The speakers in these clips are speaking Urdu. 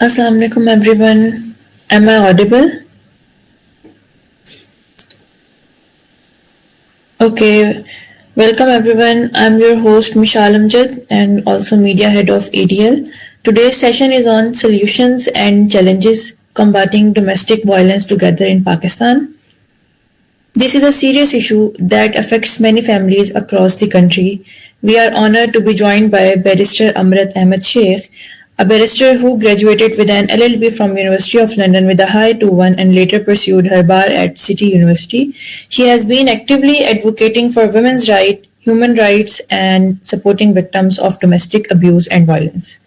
Assalamu alaikum everyone. Am I audible? Okay. Welcome everyone. I'm your host Mishal Amjad and also media head of ADL. Today's session is on solutions and challenges combating domestic violence together in Pakistan. This is a serious issue that affects many families across the country. We are honored to be joined by Barrister Amrit Ahmed Sheikh, a barrister who graduated with an LLB from University of London with a high 2-1 and later pursued her bar at City University. She has been actively advocating for women's rights, human rights, and supporting victims of domestic abuse and violence.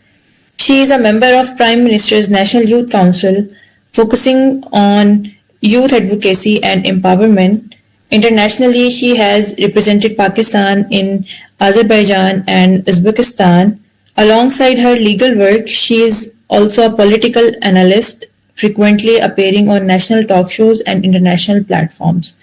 She is a member of Prime Minister's National Youth Council, focusing on youth advocacy and empowerment. Internationally, she has represented Pakistan in Azerbaijan and Uzbekistan. Alongside her legal work, she is also a political analyst, frequently appearing on national talk shows and international platforms.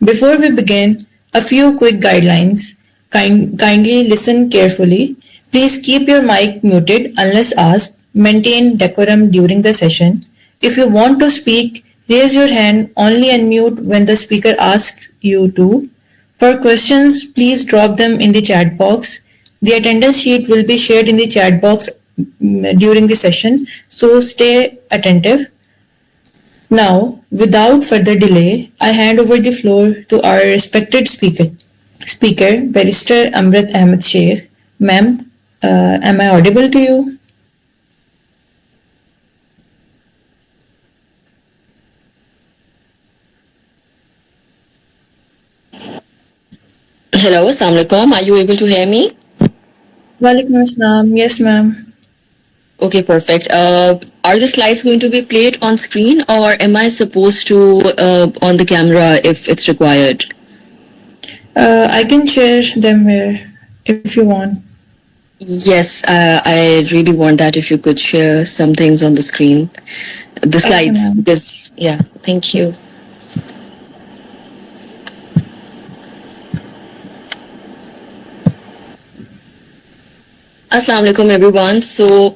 Before we begin, a few quick guidelines. Kindly listen carefully. Please keep your mic muted unless asked. Maintain decorum during the session. If you want to speak, raise your hand, only unmute when the speaker asks you to. For questions, please drop them in the chat box. The attendance sheet will be shared in the chat box during the session, so stay attentive. Now, without further delay, I hand over the floor to our respected speaker, Barrister Amrit Ahmed Sheikh. Ma'am, am I audible to you? Hello, Assalamu alaikum. Are you able to hear me? Walaikum assalam. Yes, ma'am. Okay, perfect. Are the slides going to be played on screen, or am I supposed to on the camera if it's required? I can share them here if you want. Yes, I really want that if you could share some things on the screen. The slides, ma'am. because, yeah, thank you. Assalamu alaikum everyone. So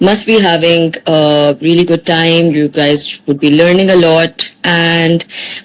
must be having a really good time. You guys would be learning a lot and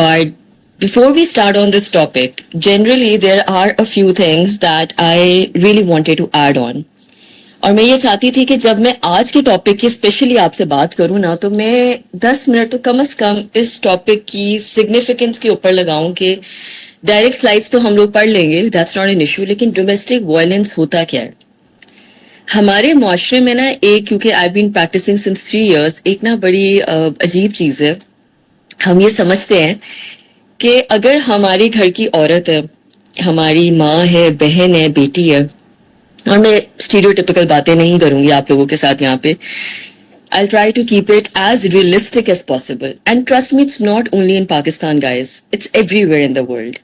But before we start on this topic, generally there are a few things that I really wanted to add on. اور میں یہ چاہتی تھی کہ جب میں آج کے ٹاپک کی اسپیشلی آپ سے بات کروں نا تو میں 10 منٹ تو کم از کم اس ٹاپک کی سگنیفیکنس کے اوپر لگاؤں کہ ڈائریکٹ سلائڈس تو ہم لوگ پڑھ لیں گے دیٹس ناٹ این ایشو لیکن ڈومیسٹک وائلنس ہوتا کیا ہے ہمارے معاشرے میں نا ایک کیونکہ آئی بین پریکٹسنگ سنس 3 years ایک نا بڑی عجیب چیز ہے ہم یہ سمجھتے ہیں کہ اگر ہماری گھر کی عورت ہے ہماری ماں ہے بہن ہے بیٹی ہے اور میں اسٹیریوٹیپیکل باتیں نہیں کروں گی آپ لوگوں کے ساتھ یہاں پہ I'll try to keep it as realistic as possible. And trust me, it's not only in Pakistan, guys. It's everywhere in the world.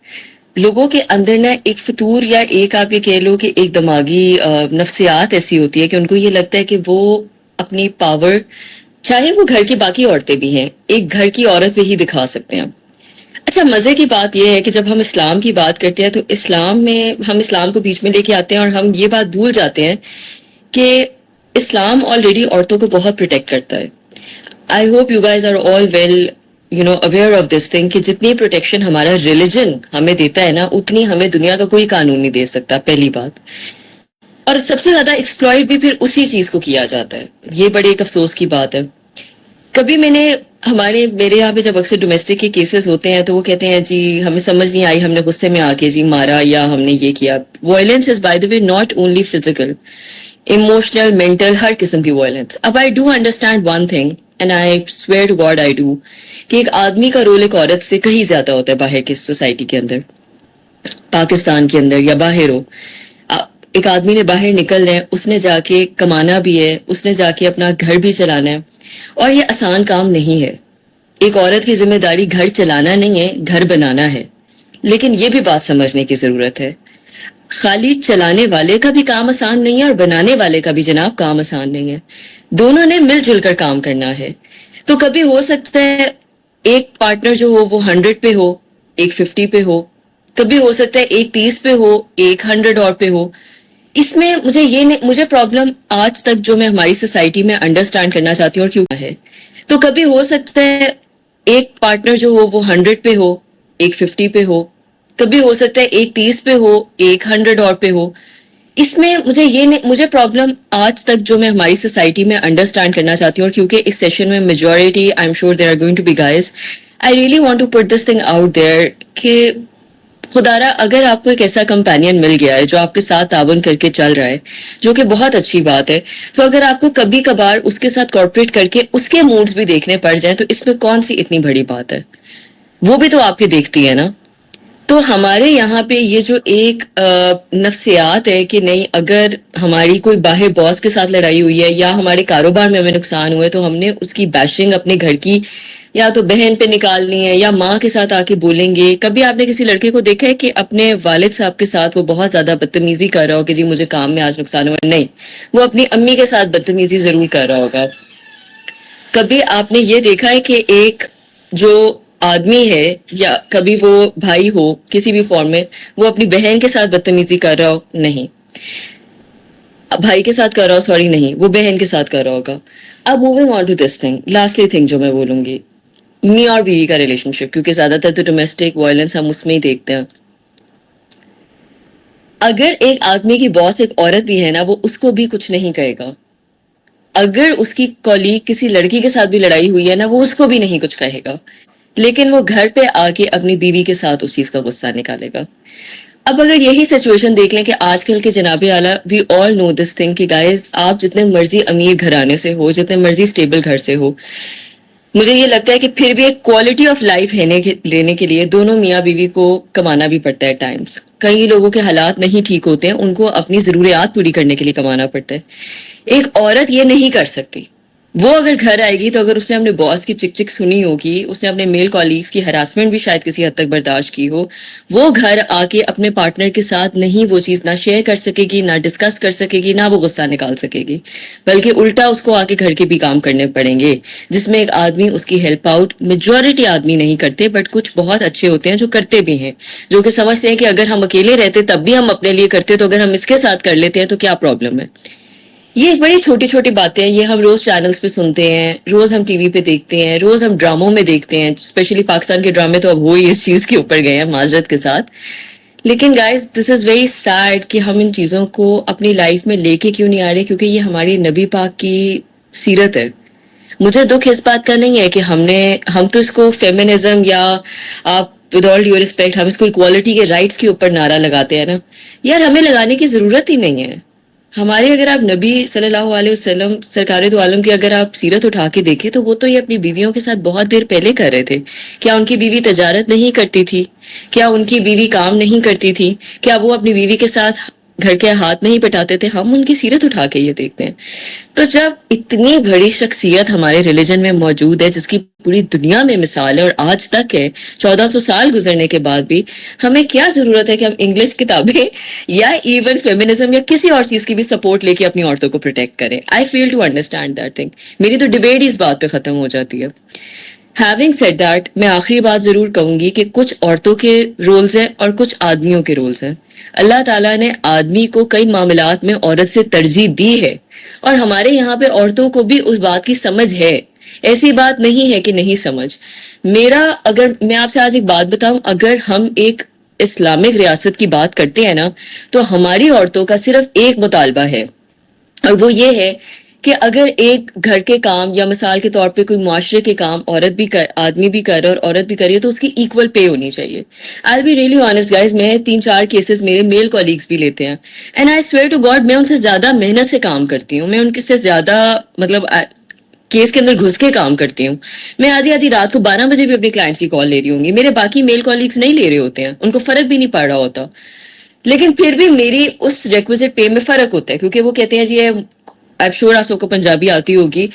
لوگوں کے اندر نا ایک فطور یا ایک آپ یہ کہہ لو کہ ایک دماغی نفسیات ایسی ہوتی ہے کہ ان کو یہ لگتا ہے کہ وہ اپنی پاور چاہے وہ گھر کی باقی عورتیں بھی ہیں ایک گھر کی عورت پہ ہی دکھا سکتے ہیں اچھا مزے کی بات یہ ہے کہ جب ہم اسلام کی بات کرتے ہیں تو اسلام میں ہم اسلام کو بیچ میں لے کے آتے ہیں اور ہم یہ بات بھول جاتے ہیں کہ اسلام آلریڈی عورتوں کو بہت پروٹیکٹ کرتا ہے I hope you guys are all well aware of this thing کہ جتنی پروٹیکشن ہمارا ریلیجن ہمیں دیتا ہے نا اتنی ہمیں دنیا کا کوئی قانون نہیں دے سکتا پہلی بات اور سب سے زیادہ ایکسپلوئٹ بھی پھر اسی چیز کو کیا جاتا ہے یہ بڑے ایک افسوس کی بات ہے کبھی میں نے میرے یہاں پہ جب اکثر ڈومیسٹک کے کیسز ہوتے ہیں تو وہ کہتے ہیں جی ہمیں سمجھ نہیں آئی ہم نے غصے میں آ کے جی مارا یا ہم نے یہ کیا violence is by the way not only physical emotional mental ہر قسم کی وائلنس اب I do understand one thing and I swear to God I do کہ ایک آدمی کا رول ایک عورت سے کہیں زیادہ ہوتا ہے باہر کی سوسائٹی کے اندر پاکستان کے اندر یا باہر ہو ایک آدمی نے باہر نکلنا ہے اس نے جا کے کمانا بھی ہے اس نے جا کے اپنا گھر بھی چلانا ہے اور یہ آسان کام نہیں ہے ایک عورت کی ذمہ داری گھر چلانا نہیں ہے گھر بنانا ہے لیکن یہ بھی بات سمجھنے کی ضرورت ہے خالی چلانے والے کا بھی کام آسان نہیں ہے اور بنانے والے کا بھی جناب کام آسان نہیں ہے دونوں نے مل جل کر کام کرنا ہے تو کبھی ہو سکتا ہے ایک پارٹنر جو ہو وہ 100 پہ ہو, ایک 50 پہ ہو, کبھی ہو سکتا ہے ایک 30 پہ ہو, ایک 100 اور پہ ہو. اس میں مجھے پرابلم آج تک جو میں ہماری سوسائٹی میں انڈرسٹینڈ کرنا چاہتی ہوں اور کیوں ہے, تو کبھی ہو سکتا ہے ایک پارٹنر جو ہو وہ 100 پہ ہو, ایک 50 پہ ہو, کبھی ہو سکتا ہے ایک 30 پہ ہو, ایک 100 اور پہ ہو. اس میں مجھے پرابلم آج تک جو میں ہماری سوسائٹی میں انڈرسٹینڈ کرنا چاہتی ہوں, اور کیونکہ اس سیشن میں majority I am sure there are going to be guys, I really want to put this thing out there کہ خدارا اگر آپ کو ایک ایسا کمپینین مل گیا ہے جو آپ کے ساتھ تعاون کر کے چل رہا ہے, جو کہ بہت اچھی بات ہے, تو اگر آپ کو کبھی کبھار اس کے ساتھ کارپوریٹ کر کے اس کے موڈز بھی دیکھنے پڑ جائیں تو اس میں کون سی اتنی بڑی بات ہے, وہ بھی تو آپ کی دیکھتی ہے نا. تو ہمارے یہاں پہ یہ جو ایک نفسیات ہے کہ نہیں, اگر ہماری کوئی باہر باس کے ساتھ لڑائی ہوئی ہے یا ہمارے کاروبار میں ہمیں نقصان ہوا ہے تو ہم نے اس کی بیشنگ اپنے گھر کی یا تو بہن پہ نکالنی ہے یا ماں کے ساتھ آ کے بولیں گے. کبھی آپ نے کسی لڑکے کو دیکھا ہے کہ اپنے والد صاحب کے ساتھ وہ بہت زیادہ بدتمیزی کر رہا ہو کہ جی مجھے کام میں آج نقصان ہوا؟ نہیں, وہ اپنی امی کے ساتھ بدتمیزی ضرور کر رہا ہوگا. کبھی آپ نے یہ دیکھا ہے کہ ایک جو آدمی ہے یا کبھی وہ بھائی ہو کسی بھی فارم میں, وہ اپنی بہن کے ساتھ بدتمیزی کر رہا ہو؟ نہیں. بھائی کے ساتھ کر رہا ہو, سوری نہیں, وہ بہن کے ساتھ کر رہا ہوگا. اب moving on to this thing, lastly thing جو میں بولوں گی, میاں اور بیوی کا ریلیشن شپ, کیونکہ زیادہ تر تو ڈومیسٹک وائلنس ہم اس میں ہی دیکھتے ہیں. اگر ایک آدمی کی باس ایک عورت بھی ہے نا, وہ اس کو بھی کچھ نہیں کہے گا. اگر اس کی کولیگ کسی لڑکی کے ساتھ بھی لڑائی ہوئی ہے نا, وہ اس کو بھی نہیں کچھ کہے گا, لیکن وہ گھر پہ آ کے اپنی بیوی کے ساتھ اس چیز کا غصہ نکالے گا. اب اگر یہی سچویشن دیکھ لیں کہ آج کل کے جناب اعلیٰ, وی آل نو دس تھنگ کہ گائز آپ جتنے مرضی امیر گھرانے سے ہو, جتنے مرضی اسٹیبل گھر سے ہو, مجھے یہ لگتا ہے کہ پھر بھی ایک کوالٹی آف لائف لینے کے لیے دونوں میاں بیوی کو کمانا بھی پڑتا ہے ٹائمز. کئی لوگوں کے حالات نہیں ٹھیک ہوتے ہیں, ان کو اپنی ضروریات پوری کرنے کے لیے کمانا پڑتا ہے. ایک عورت یہ نہیں کر سکتی. وہ اگر گھر آئے گی تو اگر اس نے اپنے باس کی چک چک سنی ہوگی, اس نے اپنے میل کالیگز کی ہراسمنٹ بھی شاید کسی حد تک برداشت کی ہو, وہ گھر آ کے اپنے پارٹنر کے ساتھ نہیں وہ چیز نہ شیئر کر سکے گی, نہ ڈسکس کر سکے گی, نہ وہ غصہ نکال سکے گی, بلکہ الٹا اس کو آ کے گھر کے بھی کام کرنے پڑیں گے, جس میں ایک آدمی اس کی ہیلپ آؤٹ, میجورٹی آدمی نہیں کرتے بٹ کچھ بہت اچھے ہوتے ہیں جو کرتے بھی ہیں, جو کہ سمجھتے ہیں کہ اگر ہم اکیلے رہتے تب بھی ہم اپنے لیے کرتے, تو اگر ہم اس کے ساتھ کر لیتے ہیں تو کیا پرابلم ہے. یہ بڑی چھوٹی چھوٹی باتیں ہیں, یہ ہم روز چینلز پہ سنتے ہیں, روز ہم ٹی وی پہ دیکھتے ہیں, روز ہم ڈراموں میں دیکھتے ہیں, اسپیشلی پاکستان کے ڈرامے تو اب وہی اس چیز کے اوپر گئے ہیں معذرت کے ساتھ. لیکن guys this is very sad کہ ہم ان چیزوں کو اپنی لائف میں لے کے کیوں نہیں آ رہے, کیونکہ یہ ہماری نبی پاک کی سیرت ہے. مجھے دکھ اس بات کا نہیں ہے کہ ہم تو اس کو فیمنزم یا آپ ود آل ڈیو ریسپیکٹ ہم اس کو اکوالٹی کے رائٹس کے اوپر نعرہ لگاتے ہیں نا, یار ہمیں لگانے کی ضرورت ہی نہیں ہے. ہمارے اگر آپ نبی صلی اللہ علیہ وسلم سرکار دو عالم کی اگر آپ سیرت اٹھا کے دیکھیں تو وہ تو یہ اپنی بیویوں کے ساتھ بہت دیر پہلے کر رہے تھے. کیا ان کی بیوی تجارت نہیں کرتی تھی؟ کیا ان کی بیوی کام نہیں کرتی تھی؟ کیا وہ اپنی بیوی کے ساتھ گھر کے ہاتھ نہیں پٹاتے تھے؟ ہم ان کی سیرت اٹھا کے یہ دیکھتے ہیں. تو جب اتنی بڑی شخصیت ہمارے ریلیجن میں موجود ہے جس کی پوری دنیا میں مثال ہے اور آج تک ہے 1400 سال گزرنے کے بعد بھی, ہمیں کیا ضرورت ہے کہ ہم انگلش کتابیں یا ایون فیمنزم یا کسی اور چیز کی بھی سپورٹ لے کے اپنی عورتوں کو پروٹیکٹ کریں. آئی فیل ٹو انڈرسٹینڈ دیٹ تھنگ. میری تو ڈبیٹ اس بات پہ ختم ہو جاتی ہے. ہیونگ سیڈ دیٹ, میں آخری بات ضرور کہوں گی کہ کچھ عورتوں کے رولز ہیں اور کچھ آدمیوں کے رولز ہیں. اللہ تعالیٰ نے آدمی کو کئی معاملات میں عورت سے ترجیح دی ہے, اور ہمارے یہاں پہ عورتوں کو بھی اس بات کی سمجھ ہے. ایسی بات نہیں ہے کہ نہیں سمجھ. اگر میں آپ سے آج ایک بات بتاؤں, اگر ہم ایک اسلامک ریاست کی بات کرتے ہیں نا, تو ہماری عورتوں کا صرف ایک مطالبہ ہے, اور وہ یہ ہے کہ اگر ایک گھر کے کام یا مثال کے طور پہ کوئی معاشرے کے کام آدمی بھی کر رہا ہے اور عورت بھی کر رہی ہے تو اس کی ایکول پے ہونی چاہیے. I'll be really honest guys, میں 3-4 کیسز میرے میل کولیگز بھی لیتے ہیں, and I swear to God میں ان سے زیادہ محنت سے کام کرتی ہوں, میں ان سے زیادہ کیس کے اندر گھس کے کام کرتی ہوں. میں آدھی رات کو 12 بجے بھی اپنے کلائنٹس کی کال لے رہی ہوں گی, میرے باقی میل کولیگز نہیں لے رہے ہوتے ہیں, ان کو فرق بھی نہیں پڑ رہا ہوتا, لیکن پھر بھی میری اس ریکویزٹ پے میں فرق ہوتا ہے, کیونکہ وہ کہتے ہیں جی I'm sure آپ سب کو پنجابی آتی ہوگی,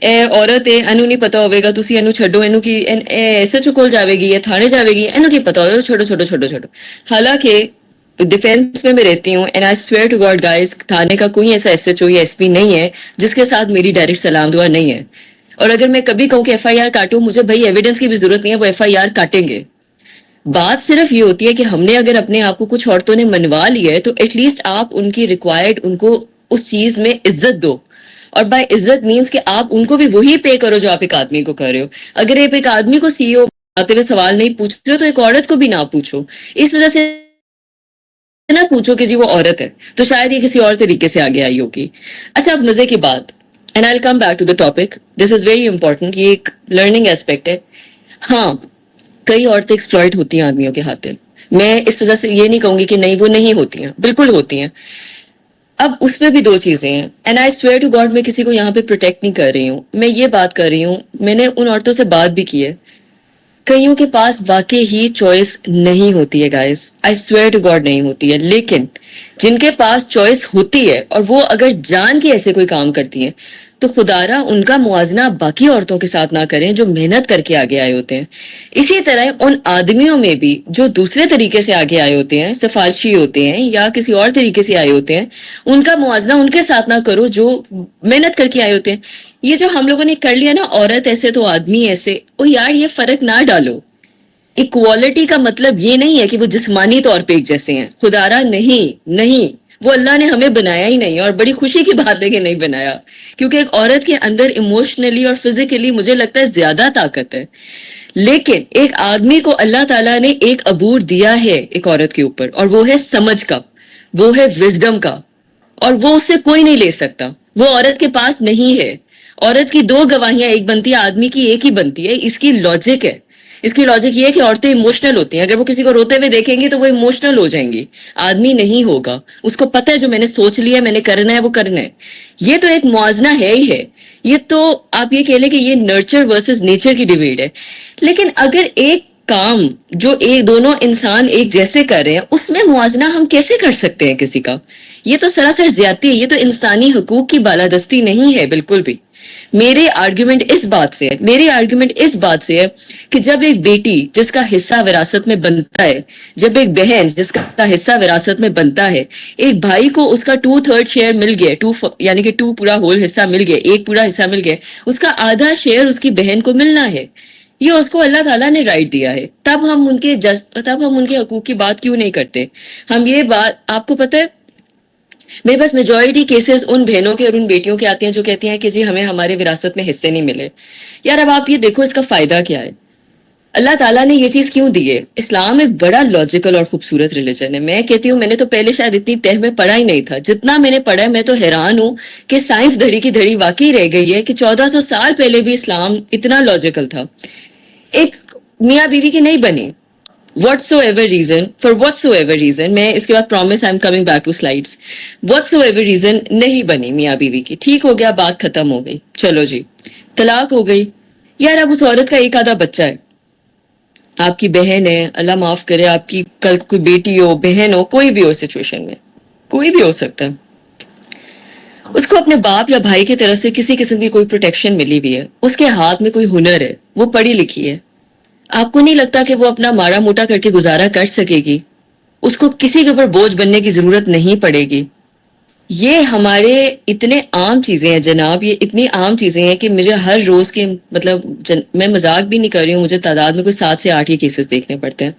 عورت ہے اینو نہیں پتا ہوئے گا, تسی اینو چھڈو, اینو کی ایسے چکول جاوے گی یا تھانے جاوے گی, اینو کی پتا ہوئے گا, چھوڑو. حالانکہ ڈیفینس میں رہتی ہوں, and I swear to God guys, تھانے کا کوئی ایسا ایس ایچ او یا ایس پی نہیں ہے جس کے ساتھ میری ڈائریکٹ سلام دعا نہیں ہے. اور اگر میں کبھی کہوں کہ ایف آئی آر کاٹو, مجھے بھائی ایویڈنس کی بھی ضرورت نہیں ہے, وہ ایف آئی آر کاٹیں گے. بات صرف یہ ہوتی ہے کہ ہم نے اگر اپنے آپ کو کچھ عورتوں نے منوا لیا ہے تو ایٹ لیسٹ آپ ان کی ریکوائرڈ ان کو اس چیز میں عزت دو. اور بائی عزت مینس کہ آپ ان کو بھی وہی پے کرو جو آپ ایک آدمی کو کر رہے ہو. اگر آپ ایک آدمی کو سی او آتے ہوئے سوال نہیں پوچھ رہے ہو تو ایک عورت کو بھی نہ پوچھو. اس وجہ سے نہ پوچھو کہ جی وہ عورت ہے تو شاید یہ کسی اور طریقے سے آگے آئی ہوگی. اچھا, اب مزے کی بات, and I will come back to the topic, this is very important, یہ ایک لرننگ ایسپیکٹ ہے. ہاں, کئی عورتیں ایکسپلائٹ ہوتی ہیں آدمیوں کے ہاتھ. میں اس وجہ سے یہ نہیں کہوں گی کہ نہیں, وہ نہیں ہوتی ہیں, بالکل ہوتی ہیں. اب اس میں بھی دو چیزیں ہیں, and I swear to God میں کسی کو یہاں پہ پروٹیکٹ نہیں کر رہی ہوں, میں یہ بات کر رہی ہوں, میں نے ان عورتوں سے بات بھی کی ہے, کئیوں کے پاس واقعی ہی چوائس نہیں ہوتی ہے guys, I swear to God نہیں ہوتی ہے. لیکن جن کے پاس چوائس ہوتی ہے اور وہ اگر جان کے ایسے کوئی کام کرتی ہیں تو خدارا ان کا موازنہ باقی عورتوں کے ساتھ نہ کریں جو محنت کر کے آگے آئے ہوتے ہیں. اسی طرح ان آدمیوں میں بھی جو دوسرے طریقے سے آگے آئے ہوتے ہیں, سفارشی ہوتے ہیں یا کسی اور طریقے سے آئے ہوتے ہیں, ان کا موازنہ ان کے ساتھ نہ کرو جو محنت کر کے آئے ہوتے ہیں. یہ جو ہم لوگوں نے کر لیا نا, عورت ایسے تو آدمی ایسے, او یار یہ فرق نہ ڈالو. ایکوالٹی کا مطلب یہ نہیں ہے کہ وہ جسمانی طور پہ ایک جیسے ہیں, خدارا نہیں نہیں, وہ اللہ نے ہمیں بنایا ہی نہیں. اور بڑی خوشی کی بات ہے کہ نہیں بنایا, کیونکہ ایک عورت کے اندر ایموشنلی اور فزیکلی مجھے لگتا ہے زیادہ طاقت ہے. لیکن ایک آدمی کو اللہ تعالیٰ نے ایک عبور دیا ہے ایک عورت کے اوپر, اور وہ ہے سمجھ کا, وہ ہے وزڈم کا, اور وہ اس سے کوئی نہیں لے سکتا, وہ عورت کے پاس نہیں ہے. عورت کی دو گواہیاں ایک بنتی ہے, آدمی کی ایک ہی بنتی ہے. اس کی لاجک ہے, اس کی لاجک یہ ہے کہ عورتیں ایموشنل ہوتی ہیں, اگر وہ کسی کو روتے ہوئے دیکھیں گی تو وہ ایموشنل ہو جائیں گی. آدمی نہیں ہوگا, اس کو پتہ ہے جو میں نے سوچ لیا میں نے کرنا ہے وہ کرنا ہے. یہ تو ایک موازنہ ہے ہی ہے. یہ تو آپ یہ کہہ لیں کہ یہ نرچر ورسز نیچر کی ڈیبیٹ ہے. لیکن اگر ایک کام جو ایک دونوں انسان ایک جیسے کر رہے ہیں اس میں موازنہ ہم کیسے کر سکتے ہیں کسی کا؟ یہ تو سراسر زیادتی ہے, یہ تو انسانی حقوق کی بالادستی نہیں ہے بالکل بھی. میری آرگیومنٹ اس بات سے ہے کہ جب ایک بیٹی جس کا حصہ وراثت میں بنتا ہے, جب ایک بہن جس کا حصہ وراثت میں بنتا ہے, ایک بھائی کو اس کا 2/3 شیئر مل گیا, یعنی کہ 2 پورا ہول حصہ مل گیا, ایک پورا حصہ مل گیا, اس کا آدھا شیئر اس کی بہن کو ملنا ہے. یہ اس کو اللہ تعالیٰ نے رائٹ دیا ہے. تب ہم ان کے حقوق کی بات کیوں نہیں کرتے؟ ہم یہ بات, آپ کو پتہ ہے میرے پاس میجورٹی کیسز ان بہنوں کے اور ان بیٹیوں کے آتے ہیں جو کہتی ہیں کہ جی ہمیں ہمارے وراثت میں حصے نہیں ملے. یار اب آپ یہ دیکھو اس کا فائدہ کیا ہے؟ اللہ تعالیٰ نے یہ چیز کیوں دی ہے؟ اسلام ایک بڑا لاجیکل اور خوبصورت ریلیجن ہے. میں کہتی ہوں میں نے تو پہلے شاید اتنی تہ میں پڑھا ہی نہیں تھا جتنا میں نے پڑھا ہے. میں تو حیران ہوں کہ سائنس دھڑی کی دھڑی واقعی رہ گئی ہے کہ 1400 سال پہلے بھی اسلام اتنا لاجیکل تھا. ایک میاں بیوی کی نہیں بنی whatsoever reason, میں اس کے بعد promise I'm coming back to slides, whatsoever reason نہیں بنی میاں بیوی کی. ٹھیک ہو گیا, بات ختم ہو گئی, چلو جی طلاق ہو گئی. یار اب اس عورت کا ایک آدھا بچہ ہے, آپ کی بہن ہے, اللہ معاف کرے, آپ کی کل کوئی بیٹی ہو, بہن ہو, کوئی بھی ہو سچویشن میں, کوئی بھی ہو سکتا ہے, اس کو اپنے باپ یا بھائی کی طرف سے کسی قسم کی کوئی پروٹیکشن ملی بھی ہے, اس کے ہاتھ میں کوئی ہنر ہے, وہ پڑھی لکھی ہے. آپ کو نہیں لگتا کہ وہ اپنا ماڑا موٹا کر کے گزارا کر سکے گی؟ اس کو کسی کے اوپر بوجھ بننے کی ضرورت نہیں پڑے گی. یہ ہمارے اتنے عام چیزیں ہیں جناب, یہ اتنی عام چیزیں ہیں کہ مجھے ہر روز کے میں مذاق بھی نہیں کر رہی ہوں, مجھے تعداد میں کوئی 7 سے 8 ہی کیسز دیکھنے پڑتے ہیں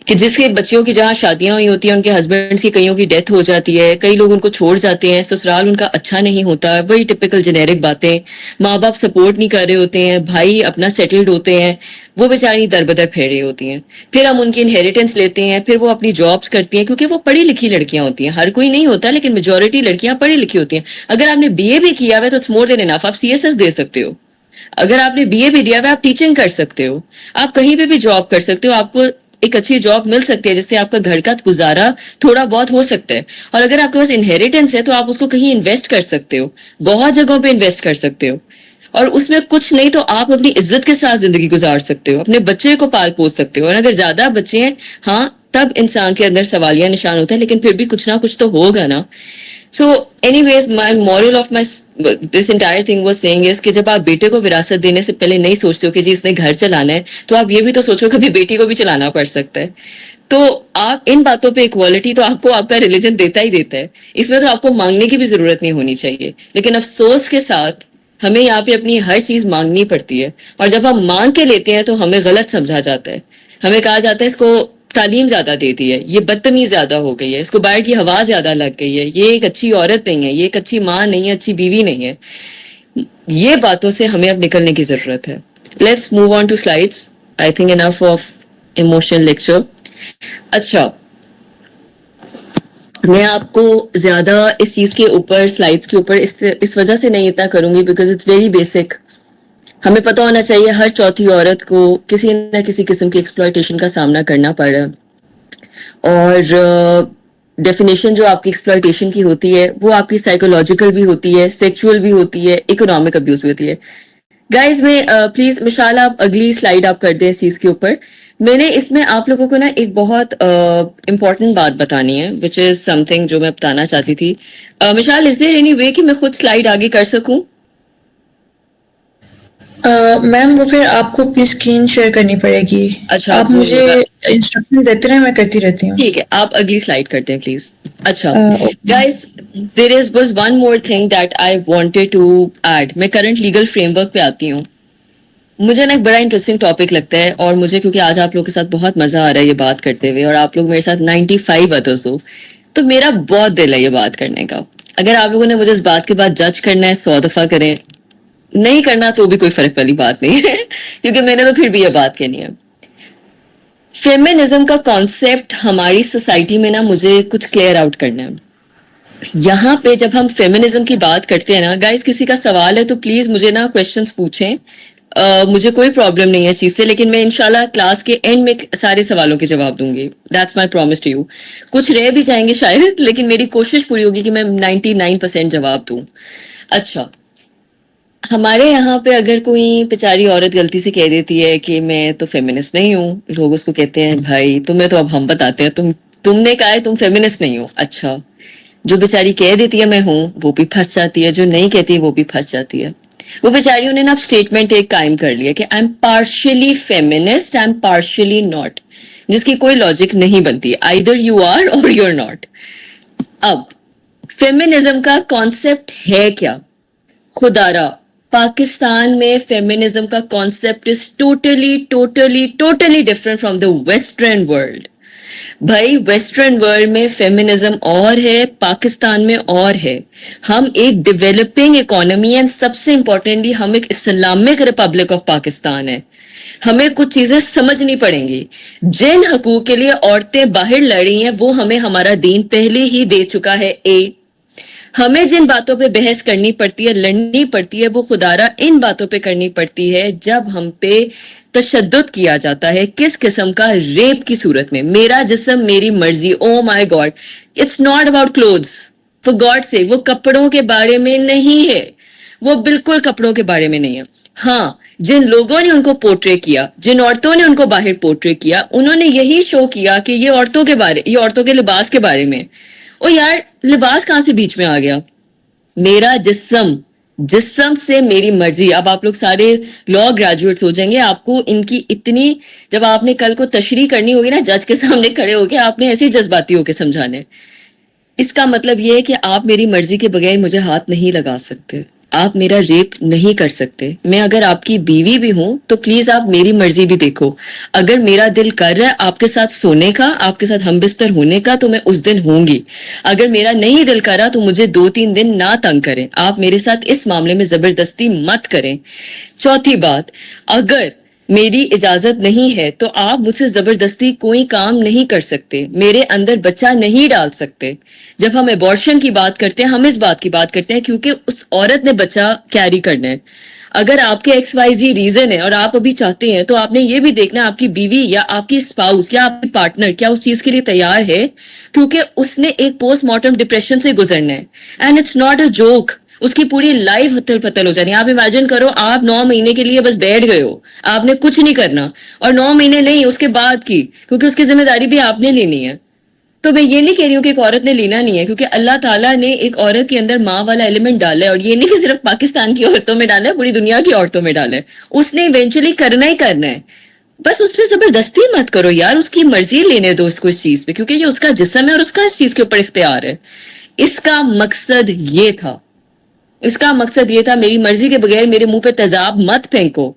کہ جس کے بچیوں کی جہاں شادیاں ہوئی ہوتی ہیں ان کے ہسبینڈس کی کئیوں کی ڈیتھ ہو جاتی ہے, کئی لوگ ان کو چھوڑ جاتے ہیں, سسرال ان کا اچھا نہیں ہوتا, وہی ٹپیکل جنیرک باتیں, ماں باپ سپورٹ نہیں کر رہے ہوتے ہیں, بھائی اپنا سیٹلڈ ہوتے ہیں, وہ بیچاری در بدر پھیر رہی ہوتی ہیں, پھر ہم ان کی انہیریٹنس لیتے ہیں, پھر وہ اپنی جابس کرتی ہیں کیونکہ وہ پڑھی لکھی لڑکیاں ہوتی ہیں. ہر کوئی نہیں ہوتا لیکن میجورٹی لڑکیاں پڑھی لکھی ہوتی ہیں. اگر آپ نے بی اے بھی کیا ہوا ہے تو اٹس مور دین انف, آپ سی ایس ایس دے سکتے ہو. اگر آپ نے بی اے بھی دیا ہوا ہے آپ ٹیچنگ کر سکتے ہو, آپ کہیں پہ بھی جاب کر سکتے ہو, آپ کو ایک اچھی جاب مل سکتی ہے جس سے آپ کا گھر کا گزارا تھوڑا بہت ہو سکتا ہے. اور اگر آپ کے پاس انہیریٹنس ہے تو آپ اس کو کہیں انویسٹ کر سکتے ہو, بہت جگہوں پہ انویسٹ کر سکتے ہو, اور اس میں کچھ نہیں تو آپ اپنی عزت کے ساتھ زندگی گزار سکتے ہو, اپنے بچے کو پال پوس سکتے ہو. اور اگر زیادہ بچے ہیں ہاں تب انسان کے اندر سوالیہ نشان ہوتا ہے, لیکن پھر بھی کچھ نہ کچھ تو ہوگا نا. So anyways, my moral of this entire thing was saying is کہ جب آپ بیٹے کو وراثت دینے سے پہلے نہیں سوچتے ہو کہ جی اس نے گھر چلانا ہے, تو آپ یہ بھی تو سوچو کبھی بیٹی کو بھی چلانا پڑ سکتا ہے. تو آپ ان باتوں پہ ایکوالٹی تو آپ کو آپ کا ریلیجن دیتا ہی دیتا ہے, اس میں تو آپ کو مانگنے کی بھی ضرورت نہیں ہونی چاہیے. لیکن افسوس کے ساتھ ہمیں یہاں پہ اپنی ہر چیز مانگنی پڑتی ہے, اور جب ہم مانگ کے لیتے ہیں تو ہمیں غلط سمجھا جاتا ہے. ہمیں کہا جاتا ہے اس کو تعلیم زیادہ دے دی ہے, یہ بدتمیز زیادہ ہو گئی ہے, اس کو باہر کی ہوا زیادہ لگ گئی ہے, یہ ایک اچھی عورت نہیں ہے, یہ ایک اچھی ماں نہیں ہے, اچھی بیوی نہیں ہے. یہ باتوں سے ہمیں اب نکلنے کی ضرورت ہے. Let's move on to slides. I think enough of emotional lecture. اچھا, میں آپ کو زیادہ اس چیز کے اوپر سلائڈس کے اوپر اس وجہ سے نہیں اتنا کروں گی بیکاز اٹس ویری بیسک. ہمیں پتہ ہونا چاہیے ہر چوتھی عورت کو کسی نہ کسی قسم کی ایکسپلائٹیشن کا سامنا کرنا پڑا, اور ڈیفینیشن جو آپ کی ایکسپلائٹیشن کی ہوتی ہے وہ آپ کی سائیکولوجیکل بھی ہوتی ہے, سیکچوئل بھی ہوتی ہے, اکنامک ابیوز بھی ہوتی ہے. گائز میں پلیز مشال آپ اگلی سلائیڈ آپ کر دیں اس چیز کے اوپر. میں نے اس میں آپ لوگوں کو نا ایک بہت امپورٹنٹ بات بتانی ہے وچ از سم تھنگ جو میں بتانا چاہتی تھی. مشال, از دیر اینی وے کہ میں خود سلائیڈ آگے کر سکوں؟ میم وہ پھر آپ کو اپنی اسکرین شیئر کرنی پڑے گی. اچھا, آپ مجھے انسٹرکشن دیتے رہے, میں کرتی رہتی ہوں. ٹھیک ہے, آپ اگلی سلائیڈ کرتے ہیں پلیز. اچھا اوکے. گائز, دیر از بس one more thing that I wanted to add. میں کرنٹ لیگل فریم ورک پہ آتی ہوں. مجھے نا ایک بڑا انٹرسٹنگ ٹاپک لگتا ہے, اور مجھے کیونکہ آج آپ لوگوں کے ساتھ بہت مزہ آ رہا ہے یہ بات کرتے ہوئے, اور آپ لوگ میرے ساتھ 95 ادرس ہو, تو میرا بہت دل ہے یہ بات کرنے کا. اگر آپ لوگوں نے مجھے اس بات کے بعد جج کرنا ہے 100 دفعہ کریں, نہیں کرنا تو بھی کوئی فرق والی بات نہیں ہے کیونکہ میں نے تو پھر بھی یہ بات کہنی ہے. فیمینزم کا کانسیپٹ ہماری سوسائٹی میں نا مجھے کچھ کلیئر آؤٹ کرنا ہے. یہاں پہ جب ہم فیمینزم کی بات کرتے ہیں نا گائز, کسی کا سوال ہے تو پلیز مجھے نا کویشچنس پوچھیں. مجھے کوئی پرابلم نہیں ہے اس چیز سے, لیکن میں انشاءاللہ کلاس کے اینڈ میں سارے سوالوں کے جواب دوں گی. That's my promise to you. کچھ رہ بھی جائیں گے شاید, لیکن میری کوشش پوری ہوگی کہ میں 99% جواب دوں. اچھا, ہمارے یہاں پہ اگر کوئی بیچاری عورت غلطی سے کہہ دیتی ہے کہ میں تو فیمنسٹ نہیں ہوں, لوگ اس کو کہتے ہیں بھائی تمہیں تو اب ہم بتاتے ہیں, تم نے کہا ہے تم فیمنسٹ نہیں ہو. اچھا, جو بیچاری کہہ دیتی ہے میں ہوں وہ بھی پھنس جاتی ہے, جو نہیں کہتی وہ بھی پھنس جاتی ہے. وہ بیچاریوں نے نا اب اسٹیٹمنٹ ایک قائم کر لیا کہ I am partially feminist, I am partially not, جس کی کوئی لاجک نہیں بنتی. آئیدر یو آر اور یو آر ناٹ. اب فیمنزم کا کانسیپٹ ہے کیا؟ خدارا پاکستان میں فیمنزم کا concept is totally different from the western world. بھائی ویسٹرن ورلڈ میں فیمنزم اور ہے, پاکستان میں اور ہے. ہم ایک ڈیولپنگ اکانومی ہیں, سب سے امپورٹنٹلی ہم ایک اسلامک ریپبلک آف پاکستان ہے. ہمیں کچھ چیزیں سمجھنی پڑیں گی. جن حقوق کے لیے عورتیں باہر لڑی ہیں وہ ہمیں ہمارا دین پہلے ہی دے چکا ہے. ہمیں جن باتوں پہ بحث کرنی پڑتی ہے, لڑنی پڑتی ہے, وہ خدارا ان باتوں پہ کرنی پڑتی ہے جب ہم پہ تشدد کیا جاتا ہے. کس قسم کا؟ ریپ کی صورت میں. میرا جسم میری مرضی. Oh my God, it's not about clothes, for God sake. وہ کپڑوں کے بارے میں نہیں ہے, وہ بالکل کپڑوں کے بارے میں نہیں ہے. ہاں, جن لوگوں نے ان کو پورٹری کیا, جن عورتوں نے ان کو باہر پورٹری کیا, انہوں نے یہی شو کیا کہ یہ عورتوں کے لباس کے بارے میں. او یار, لباس کہاں سے بیچ میں آ گیا؟ میرا جسم سے میری مرضی. اب آپ لوگ سارے لا گریجویٹس ہو جائیں گے, آپ کو ان کی اتنی, جب آپ نے کل کو تشریح کرنی ہوگی نا جج کے سامنے کھڑے ہو کے, آپ نے ایسے جذباتی ہو کے سمجھانے. اس کا مطلب یہ ہے کہ آپ میری مرضی کے بغیر مجھے ہاتھ نہیں لگا سکتے, آپ میرا ریپ نہیں کر سکتے. میں اگر آپ کی بیوی بھی ہوں تو پلیز آپ میری مرضی بھی دیکھو. اگر میرا دل کر رہا ہے آپ کے ساتھ سونے کا, آپ کے ساتھ ہم بستر ہونے کا, تو میں اس دن ہوں گی. اگر میرا نہیں دل کرا تو مجھے 2-3 دن نہ تنگ کریں. آپ میرے ساتھ اس معاملے میں زبردستی مت کریں. چوتھی بات, اگر میری اجازت نہیں ہے تو آپ مجھ سے زبردستی کوئی کام نہیں کر سکتے, میرے اندر بچہ نہیں ڈال سکتے. جب ہم ایبورشن کی بات کرتے ہیں, ہم اس بات کی بات کرتے ہیں کیونکہ اس عورت نے بچہ کیری کرنا ہے. اگر آپ کے XYZ ریزن ہے اور آپ ابھی چاہتے ہیں, تو آپ نے یہ بھی دیکھنا آپ کی بیوی یا آپ کی اسپاؤس یا آپ کی پارٹنر کیا اس چیز کے لیے تیار ہے, کیونکہ اس نے ایک پوسٹ مارٹم ڈپریشن سے گزرنا ہے. And it's not a joke, اس کی پوری لائف ہتل پتل ہو جانی ہے. آپ امیجن کرو, آپ 9 مہینے کے لیے بس بیٹھ گئے ہو, آپ نے کچھ نہیں کرنا, اور 9 مہینے نہیں اس کے بعد کی, کیونکہ اس کی ذمہ داری بھی آپ نے لینی ہے. تو میں یہ نہیں کہہ رہی ہوں کہ ایک عورت نے لینا نہیں ہے, کیونکہ اللہ تعالیٰ نے ایک عورت کے اندر ماں والا ایلیمنٹ ڈالا ہے, اور یہ نہیں کہ صرف پاکستان کی عورتوں میں ڈالا ہے, پوری دنیا کی عورتوں میں ڈالا ہے. اس نے ایونچولی کرنا ہی کرنا ہے. بس اس پہ زبردستی مت کرو یار, اس کی مرضی لینے دو اس کو اس چیز پہ, کیونکہ یہ اس کا جسم ہے اور اس کا اس چیز کے اوپر اختیار ہے. اس کا مقصد یہ تھا. اس کا مقصد یہ تھا میری مرضی کے بغیر میرے منہ پہ تیزاب مت پھینکو,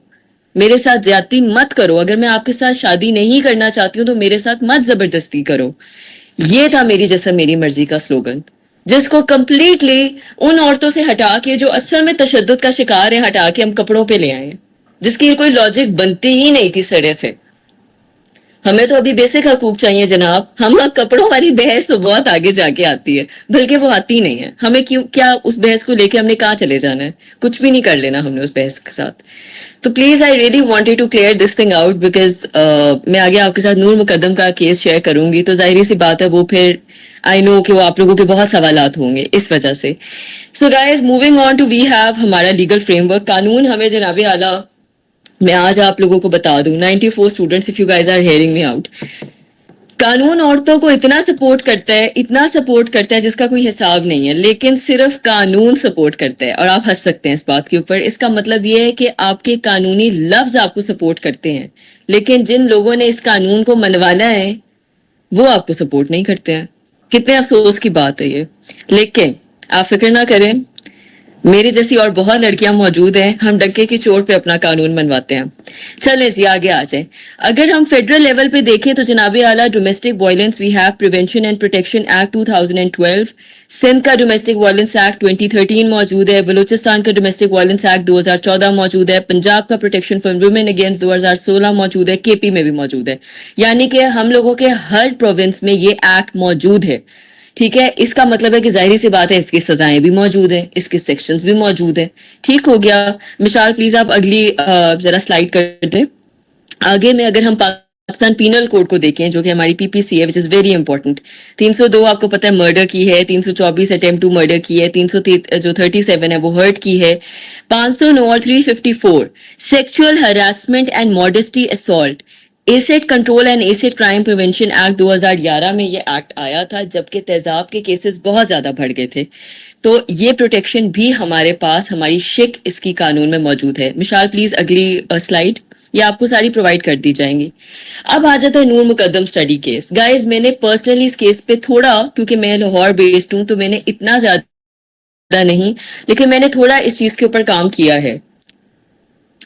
میرے ساتھ زیادتی مت کرو, اگر میں آپ کے ساتھ شادی نہیں کرنا چاہتی ہوں تو میرے ساتھ مت زبردستی کرو. یہ تھا میری جسم میری مرضی کا سلوگن, جس کو کمپلیٹلی ان عورتوں سے ہٹا کے جو اصل میں تشدد کا شکار ہے ہٹا کے ہم کپڑوں پہ لے آئے ہیں, جس کی کوئی لاجک بنتی ہی نہیں تھی سرے سے. ہمیں تو ابھی بیسک حقوق چاہیے جناب, ہم کپڑوں والی بحث تو بہت آگے جا کے آتی ہے, بلکہ وہ آتی نہیں ہے. ہمیں کیا اس بحث کو لے کے ہم نے کہاں چلے جانا ہے, کچھ بھی نہیں کر لینا ہم نے اس بحث کے ساتھ. تو please I really wanted to clear this thing out, because میں آگے آپ کے ساتھ نور مقدم کا کیس شیئر کروں گی, تو ظاہری سی بات ہے وہ پھر آئی نو کہ وہ آپ لوگوں کے بہت سوالات ہوں گے اس وجہ سے. So guys moving on to we have ہمارا لیگل فریم ورک. قانون ہمیں جناب اعلیٰ میں آج آپ لوگوں کو بتا دوں, 94 students of you guys are hearing me out, قانون عورتوں کو اتنا سپورٹ کرتا ہے جس کا کوئی حساب نہیں ہے, لیکن صرف قانون سپورٹ کرتا ہے. اور آپ ہنس سکتے ہیں اس بات کے اوپر, اس کا مطلب یہ ہے کہ آپ کے قانونی لفظ آپ کو سپورٹ کرتے ہیں, لیکن جن لوگوں نے اس قانون کو منوانا ہے وہ آپ کو سپورٹ نہیں کرتے ہیں. کتنے افسوس کی بات ہے یہ. لیکن آپ فکر نہ کریں, میری جیسی اور بہت لڑکیاں موجود ہیں, ہم ڈنکے کی چوٹ پہ اپنا قانون منواتے ہیں. چلیں جی آگے آ جائیں. اگر ہم فیڈرل لیول پہ دیکھیں تو جناب اعلیٰ domestic violence we have prevention and protection act 2012, سندھ کا ڈومیسٹک وائلنس ایکٹ 2013 موجود ہے, بلوچستان کا ڈومیسٹک وائلنس ایکٹ 2014 موجود ہے, پنجاب کا پروٹیکشن فار ویمن اگینسٹ 2016 موجود ہے, کے پی میں بھی موجود ہے. یعنی کہ ہم لوگوں کے ہر پروونس میں یہ ایکٹ موجود ہے. ٹھیک ہے, اس کا مطلب ہے کہ ظاہری سی بات ہے اس کی سزائیں بھی موجود ہیں, اس کے سیکشنز بھی موجود ہیں. ٹھیک ہو گیا. مشال پلیز آپ اگلی ذرا سلائیڈ کر دیں. آگے میں اگر ہم پاکستان پینل کوڈ کو دیکھیں جو کہ ہماری پی پی سی ہے, وچ از ویری امپورٹنٹ. 302 آپ کو پتہ ہے مرڈر کی ہے, 324 اٹیمپٹ ٹو مرڈر کی ہے, 337 ہے وہ ہرٹ کی ہے, 509 اور 354 sexual harassment and modesty assault. Acid control and acid crime prevention act 2011 میں یہ ایکٹ آیا تھا, جبکہ تیزاب کے کیسز بہت زیادہ بڑھ گئے تھے. تو یہ پروٹیکشن بھی ہمارے پاس, ہماری شک اس کی قانون میں موجود ہے. مشال پلیز اگلی سلائیڈ, یہ آپ کو ساری پرووائڈ کر دی جائیں گی. اب آ جاتا ہے نور مقدم اسٹڈی کیس. گائز میں نے پرسنلی اس کیس پہ تھوڑا, کیونکہ میں لاہور بیسڈ ہوں تو میں نے اتنا زیادہ نہیں, لیکن میں نے تھوڑا اس چیز کے اوپر کام کیا ہے.